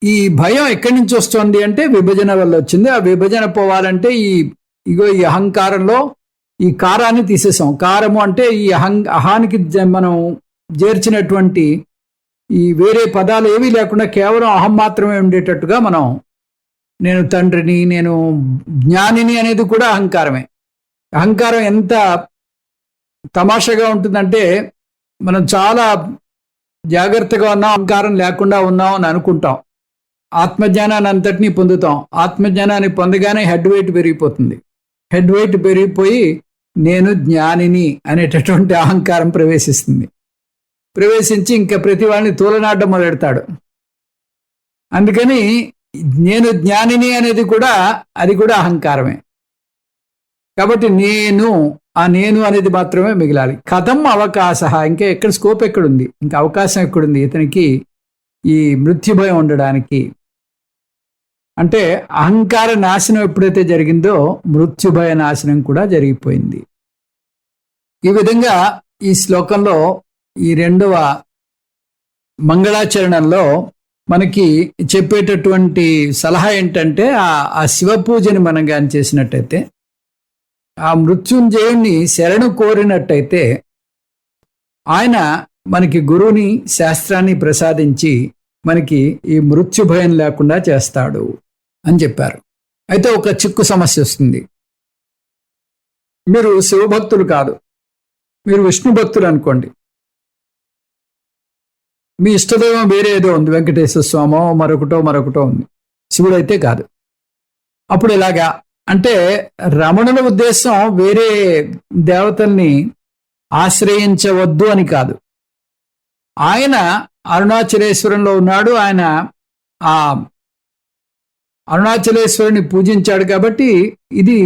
ఈ భయం ఎక్కడి నుంచి వస్తుంది అంటే విభజన వల్ల వచ్చింది. ఆ విభజన పోవాలంటే ఈ అహంకారంలో ఈ కారాన్ని తీసేసాం. కారము అంటే ఈ అహానికి మనం చేర్చినటువంటి ఈ వేరే పదాలు ఏవీ లేకుండా కేవలం అహం మాత్రమే ఉండేటట్టుగా మనం, నేను తండ్రిని, నేను జ్ఞానిని అనేది కూడా అహంకారమే. అహంకారం ఎంత తమాషాగా ఉంటుందంటే మనం చాలా జాగ్రత్తగా ఉన్నాం, అహంకారం లేకుండా ఉన్నాం అని అనుకుంటాం. ఆత్మజ్ఞానాన్ని అంతటినీ పొందుతాం. ఆత్మజ్ఞానాన్ని పొందగానే హెడ్ వెయిట్ పెరిగిపోతుంది. హెడ్ వెయిట్ పెరిగిపోయి నేను జ్ఞానిని అనేటటువంటి అహంకారం ప్రవేశించి ఇంకా ప్రతి వాడిని తూలనాడడం మొదలెడతాడు. అందుకని నేను జ్ఞానిని అనేది కూడా అది కూడా అహంకారమే. కాబట్టి ఆ నేను అనేది మాత్రమే మిగిలాలి. కథం అవకాశ, ఇంకా ఎక్కడ స్కోప్ ఎక్కడుంది, ఇంకా అవకాశం ఎక్కడుంది ఇతనికి ఈ మృత్యుభయం ఉండడానికి? అంటే అహంకార నాశనం ఎప్పుడైతే జరిగిందో మృత్యుభయ నాశనం కూడా జరిగిపోయింది. ఈ విధంగా ఈ శ్లోకంలో ఈ రెండవ మంగళాచరణంలో మనకి చెప్పేటటువంటి సలహా ఏంటంటే ఆ శివ పూజని మనం కానీ చేసినట్టయితే, ఆ మృత్యుంజయుణ్ణి శరణు కోరినట్టయితే ఆయన మనకి గురువుని, శాస్త్రాన్ని ప్రసాదించి మనకి ఈ మృత్యు భయం లేకుండా చేస్తాడు అని చెప్పారు. అయితే ఒక చిక్కు సమస్య వస్తుంది. మీరు శివభక్తులు కాదు, మీరు విష్ణు భక్తులు అనుకోండి. మీ ఇష్టదైవం వేరే ఏదో ఉంది, వెంకటేశ్వర స్వామో మరొకటో ఉంది. శివుడు అయితే కాదు. అప్పుడు ఎలాగా అంటే రమణుల ఉద్దేశం వేరే దేవతల్ని ఆశ్రయించవద్దు అని కాదు. ఆయన అరుణాచలేశ్వరంలో ఉన్నాడు. ఆయన ఆ అరుణాచలేశ్వరుని పూజించాడు కాబట్టి ఇది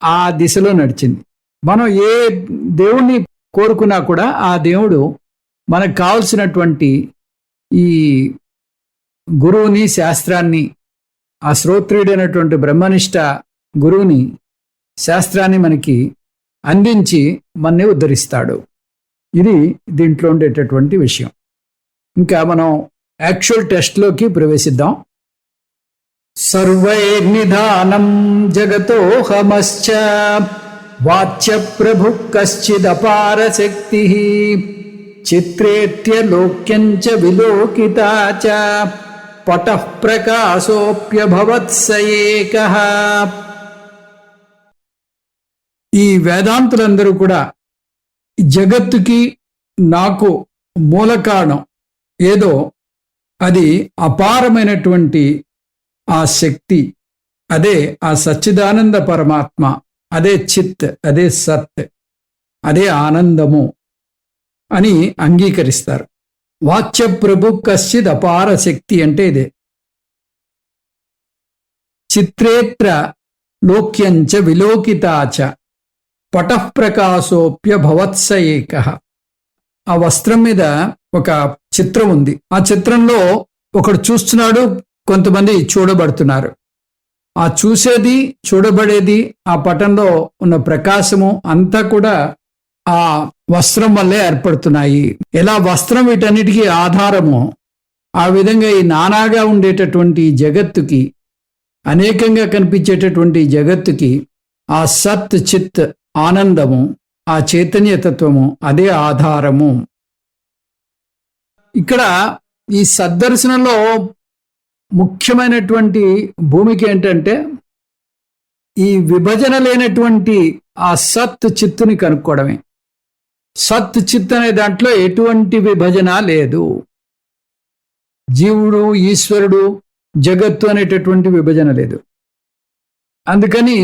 ఆ దిశలో నడిచింది. మనం ఏ దేవుణ్ణి కోరుకున్నా కూడా ఆ దేవుడు మనకు కావలసినటువంటి ఈ గురువుని, శాస్త్రాన్ని, ఆ శ్రోత్రియుడైనటువంటి బ్రహ్మనిష్ట గురువుని, శాస్త్రాన్ని మనకి అందించి మనని ఉద్ధరిస్తాడు. ఇది దీంట్లో ఉండేటటువంటి విషయం. ఇంకా మనం యాక్చువల్ టెస్ట్లోకి ప్రవేశిద్దాం. సర్వైర్నిధానం జగతోహమశ్చ వాచ్య ప్రభు కశ్చిదపార శక్తి చిత్రేత్యలోక్యం చ విలోకితా చ పటః ప్రకాశోప్యభవత్స ఏకః. ఈ వేదాంతులందరూ కూడా జగత్తుకి నాకు మూల కారణం ఏదో అది అపారమైనటువంటి ఆ శక్తి, అదే ఆ సచ్చిదానంద పరమాత్మ, అదే చిత్, అదే సత్, అదే ఆనందము అని అంగీకరిస్తారు. వాచ్య ప్రభు కశ్చిద్ అపార శక్తి అంటే ఇదే. చిత్రేత్ర లోక్యంచ విలోకితాచ పటః ప్రకాశోప్యభవత్స ఏకః. ఆ వస్త్రం మీద ఒక చిత్రం ఉంది. ఆ చిత్రంలో ఒకడు చూస్తున్నాడు, కొంతమంది చూడబడుతున్నారు. ఆ చూసేది, చూడబడేది, ఆ పటంలో ఉన్న ప్రకాశము అంతా కూడా ఆ వస్త్రం వల్లే ఏర్పడుతున్నాయి. ఎలా వస్త్రం వీటన్నిటికీ ఆధారము, ఆ విధంగా ఈ నానాగా ఉండేటటువంటి జగత్తుకి, అనేకంగా కనిపించేటటువంటి జగత్తుకి ఆ సత్ చిత్ ఆనందము, ఆ చైతన్యతత్వము అదే ఆధారము. ఇక్కడ ఈ సద్దర్శనంలో ముఖ్యమైనటువంటి భూమిక ఏంటంటే ఈ విభజన లేనటువంటి ఆ సత్ చిత్తుని కనుక్కోవడమే. సత్ చిత్ అనే దాంట్లో ఎటువంటి విభజన లేదు. జీవుడు, ఈశ్వరుడు, జగత్తు అనేటటువంటి విభజన లేదు. అందుకని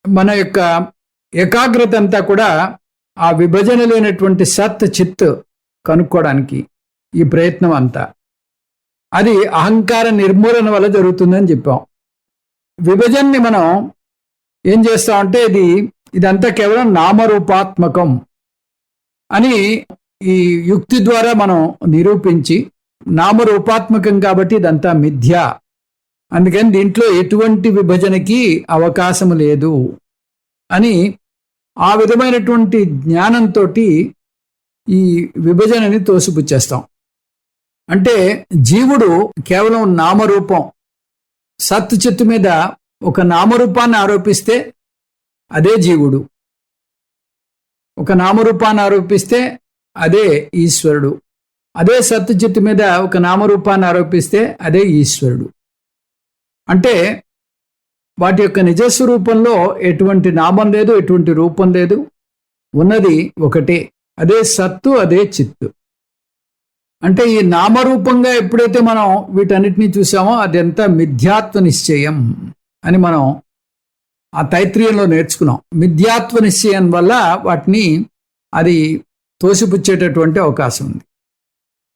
మన యొక్క ఏకాగ్రత అంతా కూడా ఆ విభజన లేనటువంటి సత్ చిత్ కనుక్కోవడానికి ఈ ప్రయత్నం అంతా. అది అహంకార నిర్మూలన వల్ల జరుగుతుందని చెప్పాం. విభజనని మనం ఏం చేస్తామంటే ఇదంతా కేవలం నామరూపాత్మకం అని ఈ యుక్తి ద్వారా మనం నిరూపించి, నామరూపాత్మకం కాబట్టి ఇదంతా మిథ్య, అందుకని దీంట్లో ఎటువంటి విభజనకి అవకాశం లేదు అని ఆ విధమైనటువంటి జ్ఞానంతో ఈ విభజనని తోసిపుచ్చేస్తాం. అంటే జీవుడు కేవలం నామరూపం, సత్ చిత్తు మీద ఒక నామరూపాన్ని ఆరోపిస్తే అదే జీవుడు, ఒక నామరూపాన్ని ఆరోపిస్తే అదే ఈశ్వరుడు, అదే సత్ చిత్తు మీద ఒక నామరూపాన్ని ఆరోపిస్తే అదే ఈశ్వరుడు. అంటే వాటి యొక్క నిజస్వరూపంలో ఎటువంటి నామం లేదు, ఎటువంటి రూపం లేదు, ఉన్నది ఒకటే, అదే సత్తు, అదే చిత్తు. అంటే ఈ నామరూపంగా ఎప్పుడైతే మనం వీటన్నిటినీ చూసామో అదంతా మిథ్యాత్వ నిశ్చయం అని మనం ఆ తైత్రీయంలో నేర్చుకున్నాం. మిథ్యాత్వ నిశ్చయం వల్ల వాటిని అది తోసిపుచ్చేటటువంటి అవకాశం ఉంది.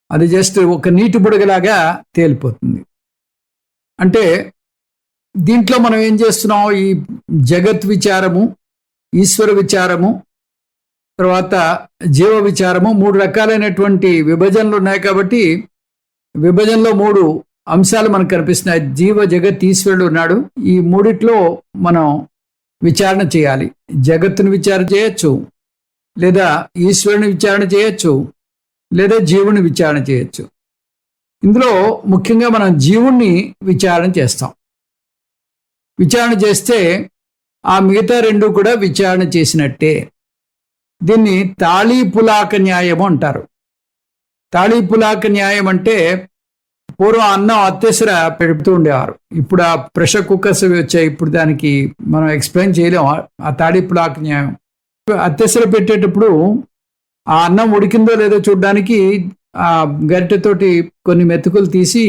అది జస్ట్ ఒక నీటి బుడగలాగా తేలిపోతుంది. అంటే దీంట్లో మనం ఏం చేస్తున్నాం, ఈ జగత్ విచారము, ఈశ్వర విచారము, తర్వాత జీవ విచారము, 3 రకాలైనటువంటి విభజనలు ఉన్నాయి. కాబట్టి విభజనలో 3 అంశాలు మనకు కనిపిస్తున్నాయి. జీవ, జగత్, ఈశ్వరుడు ఉన్నాడు. ఈ మూడిట్లో మనం విచారణ చేయాలి. జగత్తుని విచారణ చేయొచ్చు, లేదా ఈశ్వరుని విచారణ చేయొచ్చు, లేదా జీవుని విచారణ చేయొచ్చు. ఇందులో ముఖ్యంగా మనం జీవుణ్ణి విచారణ చేస్తాం. విచారణ చేస్తే ఆ మిగతా 2 కూడా విచారణ చేసినట్టే. దీన్ని తాళీపులాక న్యాయము అంటారు. తాళీపులాక న్యాయం అంటే పూర్వం అన్నం అత్యసర పెడుతూ ఉండేవారు. ఇప్పుడు ఆ ప్రెషర్ కుక్కర్స్ వచ్చాయి. ఇప్పుడు దానికి మనం ఎక్స్ప్లెయిన్ చేయలేము. ఆ తాళీపులాక న్యాయం అత్యసర పెట్టేటప్పుడు ఆ అన్నం ఉడికిందో లేదో చూడడానికి ఆ గరిటెతోటి కొన్ని మెతుకులు తీసి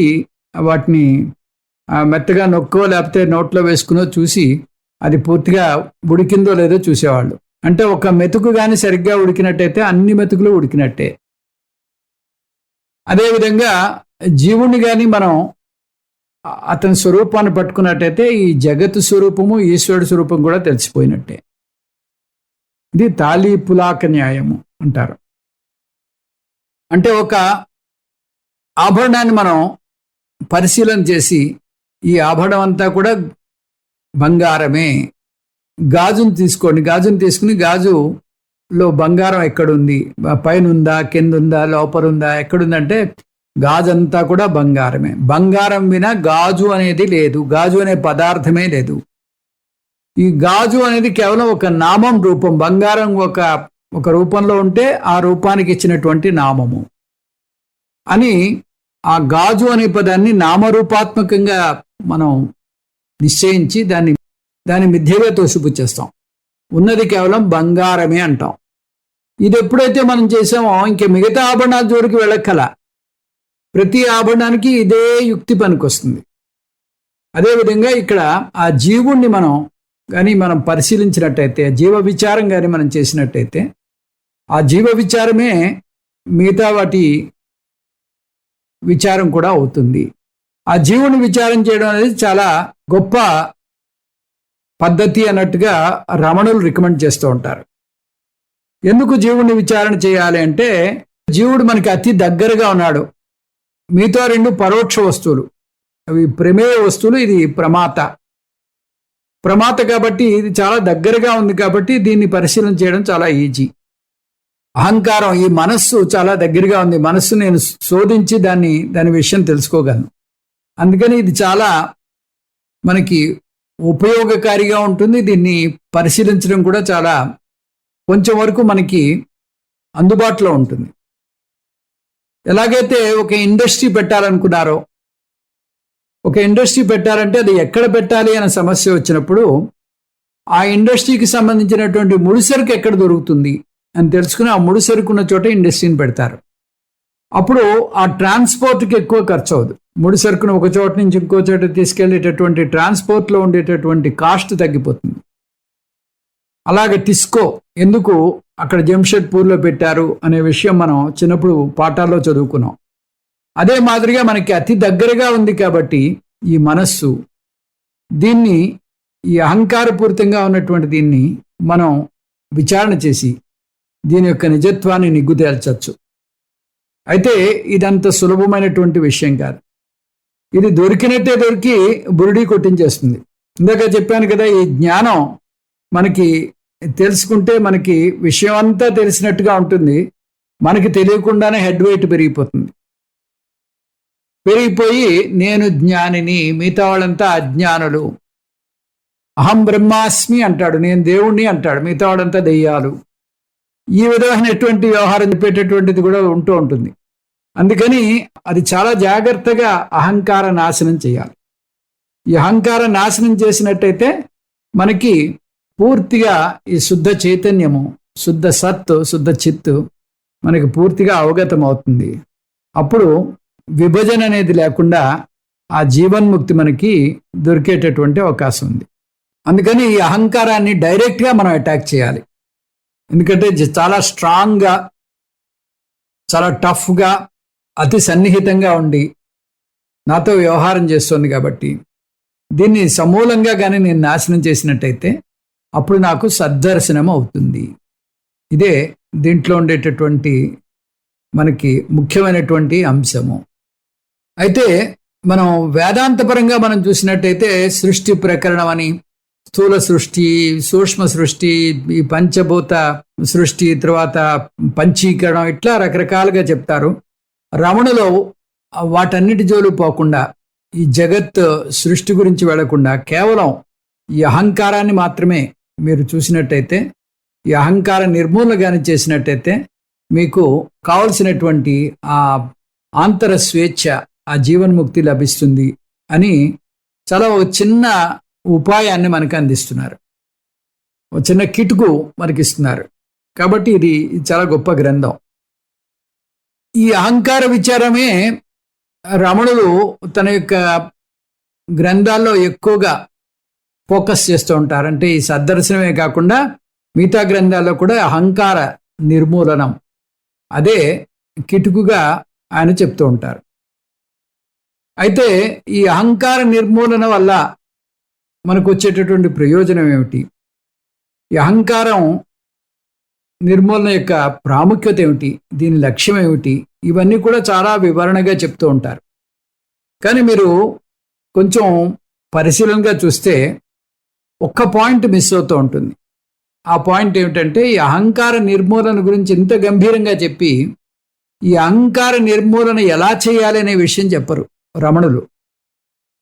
వాటిని మెత్తగా నొక్కో లేకపోతే నోట్లో వేసుకునో చూసి అది పూర్తిగా ఉడికిందో లేదో చూసేవాళ్ళు. అంటే ఒక మెతుకు కానీ సరిగ్గా ఉడికినట్టయితే అన్ని మెతుకులు ఉడికినట్టే. అదేవిధంగా జీవుణ్ణి కానీ మనం అతని స్వరూపాన్ని పట్టుకున్నట్టయితే ఈ జగత్తు స్వరూపము, ఈశ్వరుడు స్వరూపం కూడా తెలిసిపోయినట్టే. ఇది తాళీపులాక న్యాయము అంటారు. అంటే ఒక ఆభరణాన్ని మనం పరిశీలన చేసి ఈ ఆభరణం అంతా కూడా బంగారమే. గాజును తీసుకోండి, గాజును తీసుకుని గాజులో బంగారం ఎక్కడుంది, పైన ఉందా, కింద ఉందా, లోపల ఉందా, ఎక్కడుందంటే గాజు అంతా కూడా బంగారమే. బంగారం వినా గాజు అనేది లేదు, గాజు అనే పదార్థమే లేదు. ఈ గాజు అనేది కేవలం ఒక నామం, రూపం. బంగారం ఒక రూపంలో ఉంటే ఆ రూపానికి ఇచ్చినటువంటి నామము అని ఆ గాజు అనే పదాన్ని నామరూపాత్మకంగా మనం నిశ్చయించి దాన్ని మిథ్యగా తోసిపుచ్చేస్తాం. ఉన్నది కేవలం బంగారమే అంటాం. ఇది ఎప్పుడైతే మనం చేసామో ఇంక మిగతా ఆభరణాల జోడికి వెళ్ళక్కల. ప్రతి ఆభరణానికి ఇదే యుక్తి పనికొస్తుంది. అదేవిధంగా ఇక్కడ ఆ జీవుణ్ణి మనం పరిశీలించినట్టయితే, జీవ విచారం కానీ మనం చేసినట్టయితే, ఆ జీవ విచారమే మిగతా వాటి విచారం కూడా అవుతుంది. ఆ జీవుని విచారం చేయడం అనేది చాలా గొప్ప పద్ధతి అన్నట్టుగా రమణులు రికమెండ్ చేస్తూ ఉంటారు. ఎందుకు జీవుని విచారణ చేయాలి అంటే, జీవుడు మనకి అతి దగ్గరగా ఉన్నాడు. మిగతా రెండు పరోక్ష వస్తువులు, అవి ప్రమేయ వస్తువులు. ఇది ప్రమాత కాబట్టి ఇది చాలా దగ్గరగా ఉంది. కాబట్టి దీన్ని పరిశీలన చేయడం చాలా ఈజీ. అహంకారం, ఈ మనస్సు చాలా దగ్గరగా ఉంది. మనస్సు నేను శోధించి దాని విషయం తెలుసుకోగలను. అందుకని ఇది చాలా మనకి ఉపయోగకారిగా ఉంటుంది. దీన్ని పరిశీలించడం కూడా చాలా కొంచెం వరకు మనకి అందుబాటులో ఉంటుంది. ఎలాగైతే ఒక ఇండస్ట్రీ పెట్టాలనుకున్నారో, ఒక ఇండస్ట్రీ పెట్టాలంటే అది ఎక్కడ పెట్టాలి అనే సమస్య వచ్చినప్పుడు ఆ ఇండస్ట్రీకి సంబంధించినటువంటి ముడిసరుకు ఎక్కడ దొరుకుతుంది అని తెలుసుకుని ఆ ముడిసరుకున్న చోట ఇండస్ట్రీని పెడతారు. అప్పుడు ఆ ట్రాన్స్పోర్ట్కి ఎక్కువ ఖర్చు అవ్వదు. ముడిసరుకును ఒక చోట నుంచి ఇంకో చోట తీసుకెళ్లేటటువంటి ట్రాన్స్పోర్ట్లో ఉండేటటువంటి కాస్ట్ తగ్గిపోతుంది. అలాగే టిస్కో ఎందుకు అక్కడ జంషెడ్పూర్లో పెట్టారు అనే విషయం మనం చిన్నప్పుడు పాఠాల్లో చదువుకున్నాం. అదే మాదిరిగా మనకి అతి దగ్గరగా ఉంది కాబట్టి ఈ మనస్సు, దీన్ని, ఈ అహంకారపూరితంగా ఉన్నటువంటి దీన్ని మనం విచారణ చేసి దీని యొక్క నిజత్వాన్ని నిగ్గుతేల్చచ్చు. అయితే ఇదంత సులభమైనటువంటి విషయం కాదు. ఇది దొరికినట్టే దొరికి బురుడి కొట్టించేస్తుంది. ఇందాక చెప్పాను కదా, ఈ జ్ఞానం మనకి తెలుసుకుంటే మనకి విషయం అంతా తెలిసినట్టుగా ఉంటుంది. మనకి తెలియకుండానే హెడ్ వెయిట్ పెరిగిపోయి నేను జ్ఞానిని, మిగతా వాళ్ళంతా అజ్ఞానులు. అహం బ్రహ్మాస్మి అంటాడు, నేను దేవుణ్ణి అంటాడు, మిగతా వాళ్ళంతా దెయ్యాలు. ఈ విధమైనటువంటి వ్యవహారం చెప్పేటటువంటిది కూడా ఉంటూ ఉంటుంది. అందుకని అది చాలా జాగ్రత్తగా అహంకార నాశనం చేయాలి. ఈ అహంకార నాశనం చేసినట్టయితే మనకి పూర్తిగా ఈ శుద్ధ చైతన్యము, శుద్ధ సత్తు, శుద్ధ చిత్తు మనకి పూర్తిగా అవగతం అవుతుంది. అప్పుడు విభజన అనేది లేకుండా ఆ జీవన్ముక్తి మనకి దొరికేటటువంటి అవకాశం ఉంది. అందుకని ఈ అహంకారాన్ని డైరెక్ట్గా మనం అటాక్ చేయాలి. ఎందుకంటే చాలా స్ట్రాంగ్గా, చాలా టఫ్గా, అతి సన్నిహితంగా ఉండి నాతో వ్యవహారం చేస్తుంది. కాబట్టి దీన్ని సమూలంగా కానీ నేను నాశనం చేసినట్టయితే అప్పుడు నాకు సద్దర్శనం అవుతుంది. ఇదే దీంట్లో ఉండేటటువంటి మనకి ముఖ్యమైనటువంటి అంశము. అయితే మనం వేదాంతపరంగా మనం చూసినట్టయితే సృష్టి ప్రకరణం అని, స్థూల సృష్టి, సూక్ష్మ సృష్టి, ఈ పంచభూత సృష్టి, తర్వాత పంచీకరణం, ఇట్లా రకరకాలుగా చెప్తారు. రమణులో వాటన్నిటి జోలు పోకుండా, ఈ జగత్ సృష్టి గురించి వెళ్లకుండా కేవలం ఈ అహంకారాన్ని మాత్రమే మీరు చూసినట్టయితే, ఈ అహంకార నిర్మూలన కానీ చేసినట్టయితే మీకు కావలసినటువంటి ఆ ఆంతర స్వేచ్ఛ, ఆ జీవన్ముక్తి లభిస్తుంది అని చాలా ఒక చిన్న ఉపాయాన్ని మనకు అందిస్తున్నారు. ఒక చిన్న కిటుకు మనకిస్తున్నారు. కాబట్టి ఇది చాలా గొప్ప గ్రంథం. ఈ అహంకార విచారమే రమణులు తన యొక్క గ్రంథాల్లో ఎక్కువగా ఫోకస్ చేస్తూ ఉంటారు. అంటే ఈ సద్దర్శనమే కాకుండా మిగతా గ్రంథాల్లో కూడా అహంకార నిర్మూలనం అదే కిటుకుగా ఆయన చెప్తూ ఉంటారు. అయితే ఈ అహంకార నిర్మూలన వల్ల మనకు వచ్చేటటువంటి ప్రయోజనం ఏమిటి, ఈ అహంకారం నిర్మూలన యొక్క ప్రాముఖ్యత ఏమిటి, దీని లక్ష్యం ఏమిటి, ఇవన్నీ కూడా చాలా వివరణగా చెప్తూ ఉంటారు. కానీ మీరు కొంచెం పరిశీలనగా చూస్తే ఒక్క పాయింట్ మిస్ అవుతూ ఉంటుంది. ఆ పాయింట్ ఏమిటంటే, ఈ అహంకార నిర్మూలన గురించి ఇంత గంభీరంగా చెప్పి ఈ అహంకార నిర్మూలన ఎలా చేయాలి అనే విషయం చెప్పరు రమణులు.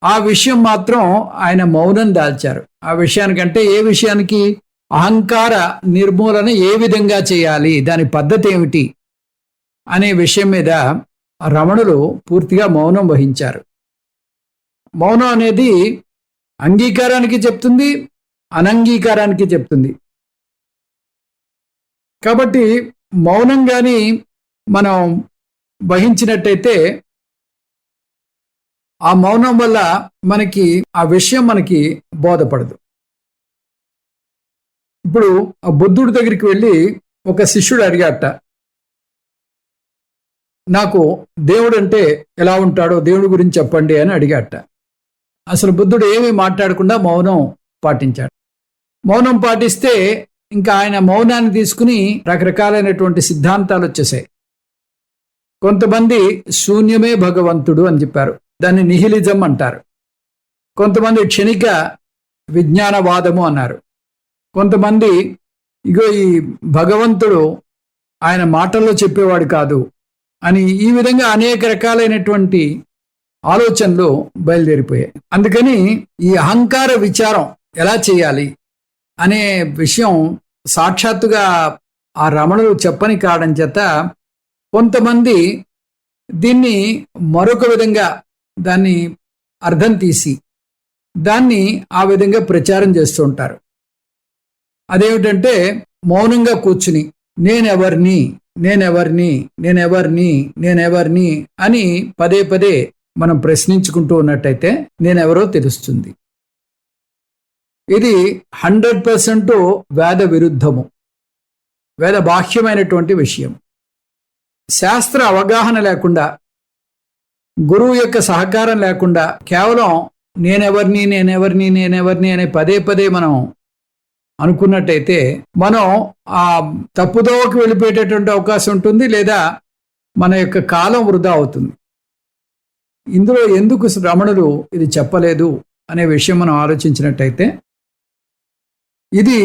ఆ విషయం మాత్రం ఆయన మౌనం దాల్చారు. ఆ విషయానికంటే ఏ విషయానికి, అహంకార నిర్మూలన ఏ విధంగా చేయాలి, దాని పద్ధతి ఏమిటి అనే విషయం మీద రమణులు పూర్తిగా మౌనం వహించారు. మౌనం అనేది అంగీకారానికి చెప్తుంది, అనంగీకారానికి చెప్తుంది. కాబట్టి మౌనంగాని మనం వహించినట్టయితే ఆ మౌనం వల్ల మనకి ఆ విషయం మనకి బోధపడదు. ఇప్పుడు ఆ బుద్ధుడి దగ్గరికి వెళ్ళి ఒక శిష్యుడు అడిగాట, నాకు దేవుడు అంటే ఎలా ఉంటాడో దేవుడి గురించి చెప్పండి అని అడిగాట. అసలు బుద్ధుడు ఏమీ మాట్లాడకుండా మౌనం పాటించాడు. మౌనం పాటిస్తే ఇంకా ఆయన మౌనాన్ని తీసుకుని రకరకాలైనటువంటి సిద్ధాంతాలు వచ్చేసాయి. కొంతమంది శూన్యమే భగవంతుడు అని చెప్పారు, దాన్ని నిహిలిజం అంటారు. కొంతమంది క్షణిక విజ్ఞానవాదము అన్నారు. కొంతమంది ఇగో ఈ భగవంతుడు ఆయన మాటల్లో చెప్పేవాడు కాదు అని, ఈ విధంగా అనేక రకాలైనటువంటి ఆలోచనలు బయలుదేరిపోయాయి. అందుకని ఈ అహంకార విచారం ఎలా చేయాలి అనే విషయం సాక్షాత్తుగా ఆ రమణులు చెప్పని కావడం చేత కొంతమంది దీన్ని మరొక విధంగా దాన్ని అర్థం తీసి దాన్ని ఆ విధంగా ప్రచారం చేస్తూ ఉంటారు. అదేమిటంటే, మౌనంగా కూర్చుని నేనెవర్ని నేనెవర్ని నేనెవర్ని నేనెవర్ని అని పదే పదే మనం ప్రశ్నించుకుంటూ ఉన్నట్టయితే నేనెవరో తెలుస్తుంది. ఇది 100% వేద విరుద్ధము, వేద బాహ్యమైనటువంటి విషయం. శాస్త్ర అవగాహన లేకుండా, గురువు యొక్క సహకారం లేకుండా కేవలం నేనెవర్ని నేనెవర్ని నేనెవర్ని అనే పదే పదే మనం అనుకున్నట్టయితే మనం ఆ తప్పుదోవకి వెళ్ళిపోయేటటువంటి అవకాశం ఉంటుంది, లేదా మన యొక్క కాలం వృధా అవుతుంది. ఇందులో ఎందుకు రమణులు ఇది చెప్పలేదు అనే విషయం మనం ఆలోచించినట్టయితే, ఇది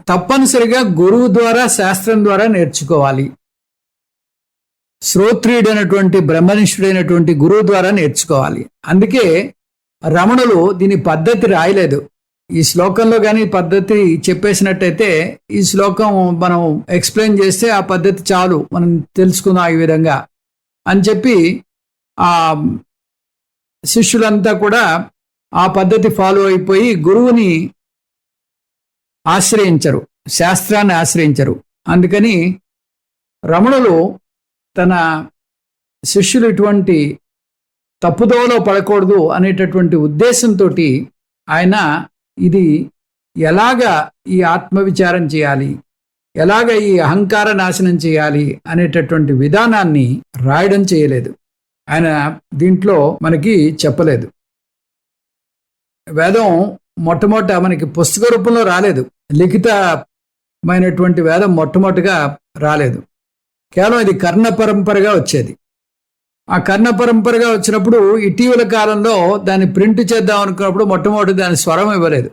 తప్పనిసరిగా గురువు ద్వారా శాస్త్రం ద్వారా నేర్చుకోవాలి. శ్రోత్రియుడైనటువంటి బ్రహ్మనిష్ఠుడైనటువంటి గురువు ద్వారా నేర్చుకోవాలి. అందుకే రమణులు దీని పద్ధతి రాయలేదు. ఈ శ్లోకంలో కానీ పద్ధతి చెప్పేసినట్టయితే ఈ శ్లోకం మనం ఎక్స్ప్లెయిన్ చేస్తే ఆ పద్ధతి చాలు, మనం తెలుసుకుందాం ఈ విధంగా అని చెప్పి ఆ శిష్యులంతా కూడా ఆ పద్ధతి ఫాలో అయిపోయి గురువుని ఆశ్రయించరు, శాస్త్రాన్ని ఆశ్రయించరు. అందుకని రమణులు తన శిష్యులు ఇటువంటి తప్పుదోవలో పడకూడదు అనేటటువంటి ఉద్దేశంతో ఆయన ఇది ఎలాగా ఈ ఆత్మవిచారం చేయాలి, ఎలాగ ఈ అహంకార నాశనం చేయాలి అనేటటువంటి విధానాన్ని రాయడం చేయలేదు. ఆయన దీంట్లో మనకి చెప్పలేదు. వేదం మొట్టమొదట మనకి పుస్తక రూపంలో రాలేదు, లిఖితమైనటువంటి వేదం మొట్టమొదటిగా రాలేదు. కేవలం ఇది కర్ణ పరంపరగా వచ్చేది. ఆ కర్ణ పరంపరగా వచ్చినప్పుడు ఇటీవల కాలంలో దాన్ని ప్రింట్ చేద్దాం అనుకున్నప్పుడు మొట్టమొదటి దాని స్వరం ఇవ్వలేదు.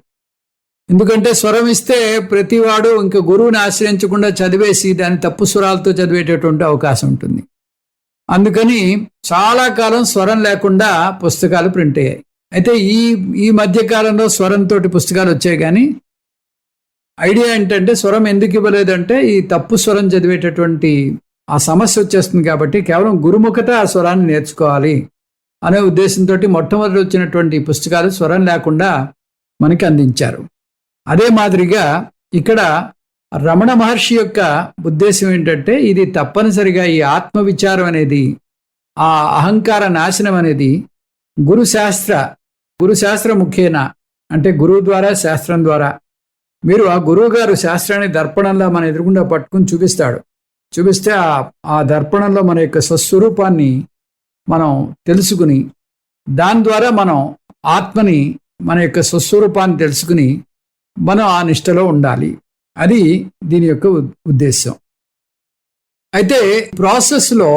ఎందుకంటే స్వరం ఇస్తే ప్రతివాడు ఇంకా గురువుని ఆశ్రయించకుండా చదివేసి దాని తప్పు స్వరాలతో చదివేటటువంటి అవకాశం ఉంటుంది. అందుకని చాలా కాలం స్వరం లేకుండా పుస్తకాలు ప్రింట్ అయ్యాయి. అయితే ఈ మధ్య కాలంలో స్వరంతో పుస్తకాలు వచ్చాయి. కానీ ఐడియా ఏంటంటే, స్వరం ఎందుకు ఇవ్వలేదంటే ఈ తప్పు స్వరం చదివేటటువంటి ఆ సమస్య వచ్చేస్తుంది కాబట్టి కేవలం గురుముఖత ఆ స్వరాన్ని నేర్చుకోవాలి అనే ఉద్దేశంతో మొట్టమొదటి వచ్చినటువంటి పుస్తకాలు స్వరం లేకుండా మనకి అందించారు. అదే మాదిరిగా ఇక్కడ రమణ మహర్షి యొక్క ఉద్దేశం ఏంటంటే, ఇది తప్పనిసరిగా ఈ ఆత్మవిచారం అనేది, ఆ అహంకార నాశనం అనేది గురుశాస్త్ర ముఖ్యేన, అంటే గురువు ద్వారా శాస్త్రం ద్వారా. మీరు ఆ గురువు గారు శాస్త్రాన్ని దర్పణంలో మన ఎదురుగుండా పట్టుకుని చూపిస్తే ఆ దర్పణంలో మన యొక్క స్వస్వరూపాన్ని మనం తెలుసుకుని, దాని ద్వారా మనం ఆత్మని, మన యొక్క స్వస్వరూపాన్ని తెలుసుకుని మనం ఆ నిష్టలో ఉండాలి. అది దీని యొక్క ఉద్దేశం. అయితే ప్రాసెస్లో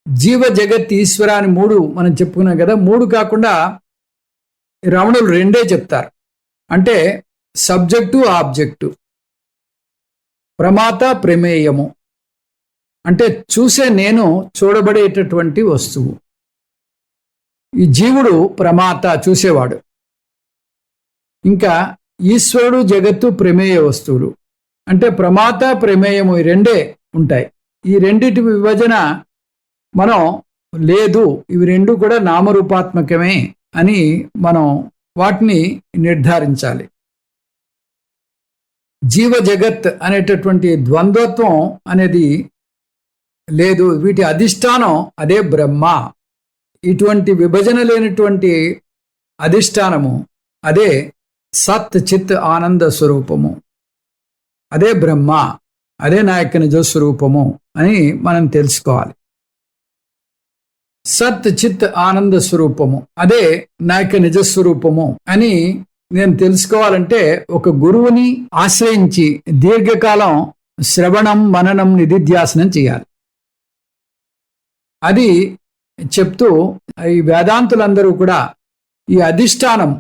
జీవ జగత్ ఈశ్వర అని మూడు మనం చెప్పుకున్నాం కదా. మూడు కాకుండా రమణులు రెండే చెప్తారు. అంటే సబ్జెక్టు, ఆబ్జెక్టు, ప్రమాత, ప్రమేయము. అంటే చూసే నేను, చూడబడేటటువంటి వస్తువు. ఈ జీవుడు ప్రమాత, చూసేవాడు. ఇంకా ఈశ్వరుడు, జగత్తు ప్రమేయ వస్తువులు. అంటే ప్రమాత, ప్రమేయము ఈ రెండే ఉంటాయి. ఈ రెండిటి విభజన మనం లేదు, ఇవి రెండు కూడా నామరూపాత్మకమే అని మనం వాటిని నిర్ధారించాలి. జీవ జగత్ అనేటటువంటి ద్వంద్వత్వం అనేది లేదు. వీటి అధిష్టానం అదే బ్రహ్మ. ఇటువంటి విభజన లేనటువంటి అధిష్టానము అదే సత్ చిత్ ఆనంద స్వరూపము, అదే బ్రహ్మ, అదే నా యొక్క నిజ స్వరూపము అని మనం తెలుసుకోవాలి. సత్ చిత్ ఆనంద స్వరూపము అదే నా యొక్క నిజస్వరూపము అని నేను తెలుసుకోవాలంటే ఒక గురువుని ఆశ్రయించి దీర్ఘకాలం శ్రవణం, మననం, నిధిధ్యాసనం చేయాలి. అది చెప్తూ ఈ వేదాంతులందరూ కూడా ఈ అధిష్టానం,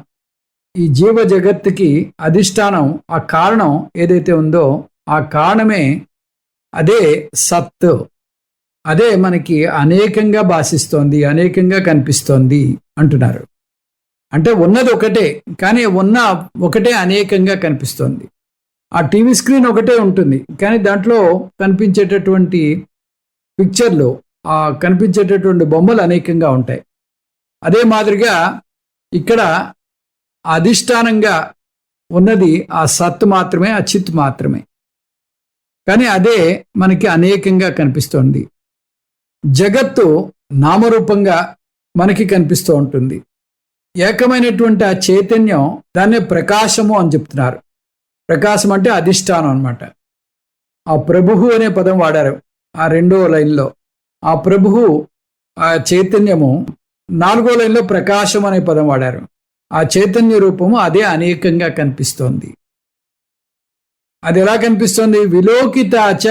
ఈ జీవ జగత్తుకి అధిష్టానం, ఆ కారణం ఏదైతే ఉందో ఆ కారణమే అదే సత్, అదే మనకి అనేకంగా భాషిస్తోంది, అనేకంగా కనిపిస్తోంది అంటున్నారు. అంటే ఉన్నది ఒకటే, కానీ ఉన్న ఒకటే అనేకంగా కనిపిస్తోంది. ఆ టీవీ స్క్రీన్ ఒకటే ఉంటుంది, కానీ దాంట్లో కనిపించేటటువంటి పిక్చర్లు, ఆ కనిపించేటటువంటి బొమ్మలు అనేకంగా ఉంటాయి. అదే మాదిరిగా ఇక్కడ అధిష్టానంగా ఉన్నది ఆ సత్ మాత్రమే, ఆ చిత్ మాత్రమే, కానీ అదే మనకి అనేకంగా కనిపిస్తోంది. జగత్తు నామరూపంగా మనకి కనిపిస్తూ ఉంటుంది. ఏకమైనటువంటి ఆ చైతన్యం, దాన్నే ప్రకాశము అని చెప్తున్నారు. ప్రకాశం అంటే అధిష్టానం అన్నమాట. ఆ ప్రభువు అనే పదం వాడారు ఆ 2వ లైన్లో. ఆ ప్రభువు, ఆ చైతన్యము 4వ లైన్లో ప్రకాశం అనే పదం వాడారు. ఆ చైతన్య రూపము అదే అనేకంగా కనిపిస్తోంది. అది ఎలా కనిపిస్తోంది? విలోకితాచ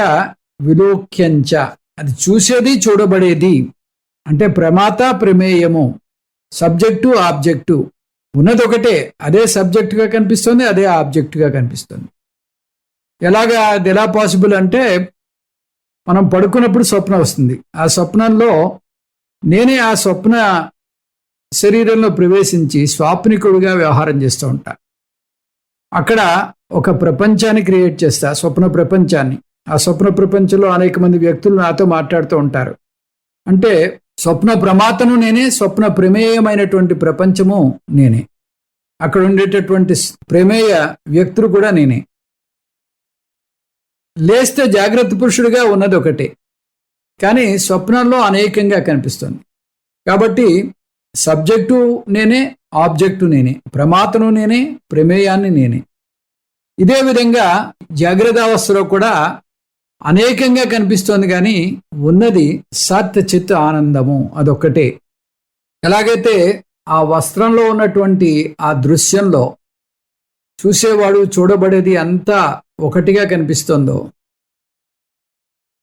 విలోక్యంచ, అది చూసేది, చూడబడేది. అంటే ప్రమాత, ప్రమేయము, సబ్జెక్టు, ఆబ్జెక్టు ఉన్నది ఒకటే, అదే సబ్జెక్టుగా కనిపిస్తుంది, అదే ఆబ్జెక్టుగా కనిపిస్తుంది. ఎలాగా? అది ఎలా పాసిబుల్ అంటే, మనం పడుకున్నప్పుడు స్వప్నం వస్తుంది. ఆ స్వప్నంలో నేనే ఆ స్వప్న శరీరంలో ప్రవేశించి స్వాప్నికుడిగా వ్యవహారం చేస్తూ ఉంటా. అక్కడ ఒక ప్రపంచాన్ని క్రియేట్ చేస్తా, స్వప్న ప్రపంచాన్ని. ఆ స్వప్న ప్రపంచంలో అనేక మంది వ్యక్తులు నాతో మాట్లాడుతూ ఉంటారు. అంటే స్వప్న ప్రమాతను నేనే, స్వప్న ప్రమేయమైనటువంటి ప్రపంచము నేనే, అక్కడ ఉండేటటువంటి ప్రమేయ వ్యక్తులు కూడా నేనే. లేస్తే జాగ్రత్త పురుషుడిగా ఉన్నది ఒకటే, కానీ స్వప్నంలో అనేకంగా కనిపిస్తుంది. కాబట్టి సబ్జెక్టు నేనే, ఆబ్జెక్టు నేనే, ప్రమాతను నేనే, ప్రమేయాన్ని నేనే. ఇదే విధంగా జాగ్రత్త అవస్థలో కూడా అనేకంగా కనిపిస్తోంది, కానీ ఉన్నది సత్ చిత్ ఆనందము, అదొక్కటే. ఎలాగైతే ఆ వస్త్రంలో ఉన్నటువంటి ఆ దృశ్యంలో చూసేవాడు, చూడబడేది అంతా ఒకటిగా కనిపిస్తుందో,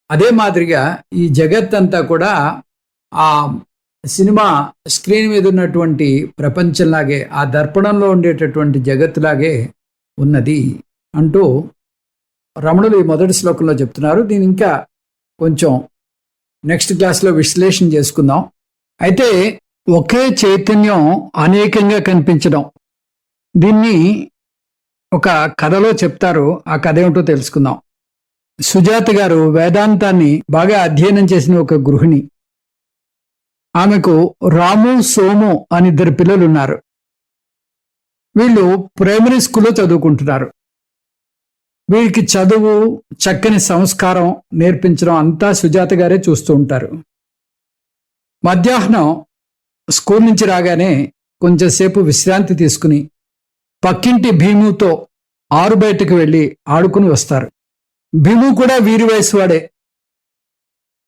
అదే మాదిరిగా ఈ జగత్ అంతా కూడా ఆ సినిమా స్క్రీన్ మీద ఉన్నటువంటి ప్రపంచంలాగే, ఆ దర్పణంలో ఉండేటటువంటి జగత్తులాగే ఉన్నది అంటూ రమణులు ఈ మొదటి శ్లోకంలో చెప్తున్నారు. దీని ఇంకా కొంచెం నెక్స్ట్ క్లాస్లో విశ్లేషణ చేసుకుందాం. అయితే ఒకే చైతన్యం అనేకంగా కనిపించడం, దీన్ని ఒక కథలో చెప్తారు. ఆ కథ ఏమిటో తెలుసుకుందాం. సుజాత గారు వేదాంతాన్ని బాగా అధ్యయనం చేసిన ఒక గృహిణి. ఆమెకు రాము, సోము అని 2 పిల్లలు ఉన్నారు. వీళ్ళు ప్రైమరీ స్కూల్లో చదువుకుంటున్నారు. వీరికి చదువు, చక్కని సంస్కారం నేర్పించడం అంతా సుజాత గారే చూస్తూ ఉంటారు. మధ్యాహ్నం స్కూల్ నుంచి రాగానే కొంచెంసేపు విశ్రాంతి తీసుకుని పక్కింటి భీముతో ఆరు బయటకు వెళ్ళి ఆడుకుని వస్తారు. భీము కూడా వీరి వయసు వాడే.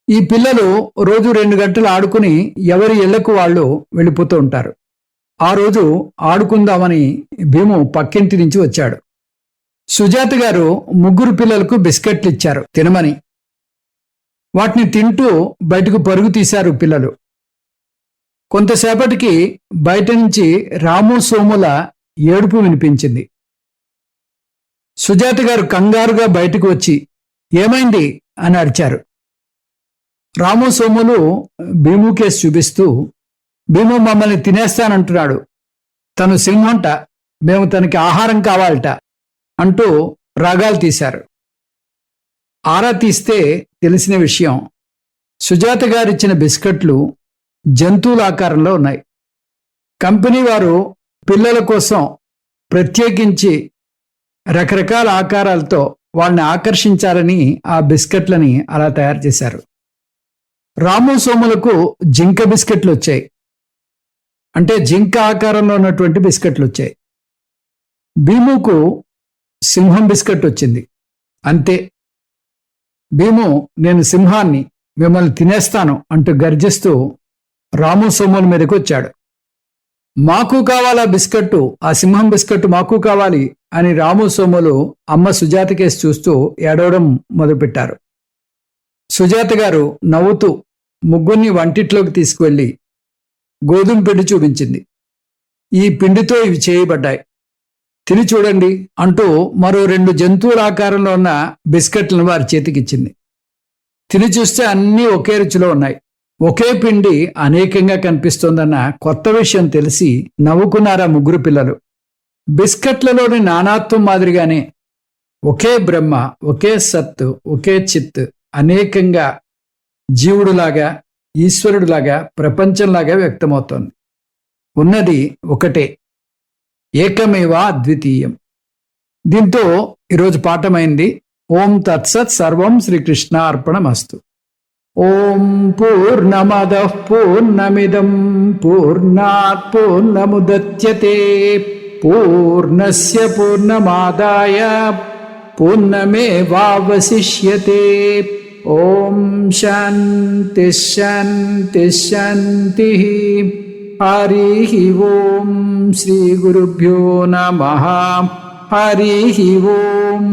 ఈ పిల్లలు రోజు 2 గంటలు ఆడుకుని ఎవరి ఇళ్లకు వాళ్ళు వెళ్ళిపోతూ ఉంటారు. ఆ రోజు ఆడుకుందామని భీము పక్కింటి నుంచి వచ్చాడు. సుజాత గారు 3 పిల్లలకు బిస్కెట్లు ఇచ్చారు తినమని. వాటిని తింటూ బయటకు పరుగు తీశారు పిల్లలు. కొంతసేపటికి బయట నుంచి రాము సోముల ఏడుపు వినిపించింది. సుజాత గారు కంగారుగా బయటకు వచ్చి ఏమైంది అని అరిచారు. రాము సోములు భీము కేసు చూపిస్తూ, భీము మమ్మల్ని తినేస్తానంటున్నాడు, తను సింహంట, మేము తనకి ఆహారం కావాలట అంటూ రాగాలు తీశారు. ఆరా తీస్తే తెలిసిన విషయం, సుజాత గారిచ్చిన బిస్కెట్లు జంతువుల ఆకారంలో ఉన్నాయి. కంపెనీ వారు పిల్లల కోసం ప్రత్యేకించి రకరకాల ఆకారాలతో వాళ్ళని ఆకర్షించాలని ఆ బిస్కెట్లని అలా తయారు చేశారు. రాము సోములకు జింక బిస్కెట్లు వచ్చాయి, అంటే జింక ఆకారంలో ఉన్నటువంటి బిస్కెట్లు వచ్చాయి. భీముకు సింహం బిస్కెట్ వచ్చింది. అంతే, భీము నేను సింహాన్ని, మిమ్మల్ని తినేస్తాను అంటూ గర్జిస్తూ రాము సోముల మీదకి వచ్చాడు. మాకు కావాలా బిస్కెట్టు, ఆ సింహం బిస్కెట్టు మాకు కావాలి అని రాము సోములు అమ్మ సుజాత కేసి చూస్తూ ఏడవడం మొదలుపెట్టారు. సుజాత గారు నవ్వుతూ ముగ్గురిని వంటిట్లోకి తీసుకువెళ్ళి గోధుమ పిండి చూపించింది. ఈ పిండితో ఇవి చేయబడ్డాయి, తిని చూడండి అంటూ మరో 2 జంతువుల ఆకారంలో ఉన్న బిస్కెట్లను వారి చేతికిచ్చింది. తిని చూస్తే అన్నీ ఒకే రుచిలో ఉన్నాయి. ఒకే పిండి అనేకంగా కనిపిస్తోందన్న కొత్త విషయం తెలిసి నవ్వుకున్నారా ముగ్గురు పిల్లలు. బిస్కెట్లలోని నానాత్వం మాదిరిగానే ఒకే బ్రహ్మ, ఒకే సత్, ఒకే చిత్ అనేకంగా జీవుడులాగా, ఈశ్వరుడులాగా, ప్రపంచంలాగా వ్యక్తమవుతోంది. ఉన్నది ఒకటే, ఏకమేవా అద్వితీయం. దీంతో ఈరోజు పాఠమైంది. ఓం తత్సత్ సర్వం శ్రీకృష్ణ అర్పణమస్తు. ఓం పూర్ణమదః పూర్ణమిదం పూర్ణాత్ పూర్ణముదచ్యతే పూర్ణస్య పూర్ణమాదాయ పూర్ణమేవావశిష్యతే. ఓం శాంతి శాంతి శాంతి. హరి ఓం శ్రీ గురుభ్యో నమః. హరి ఓం.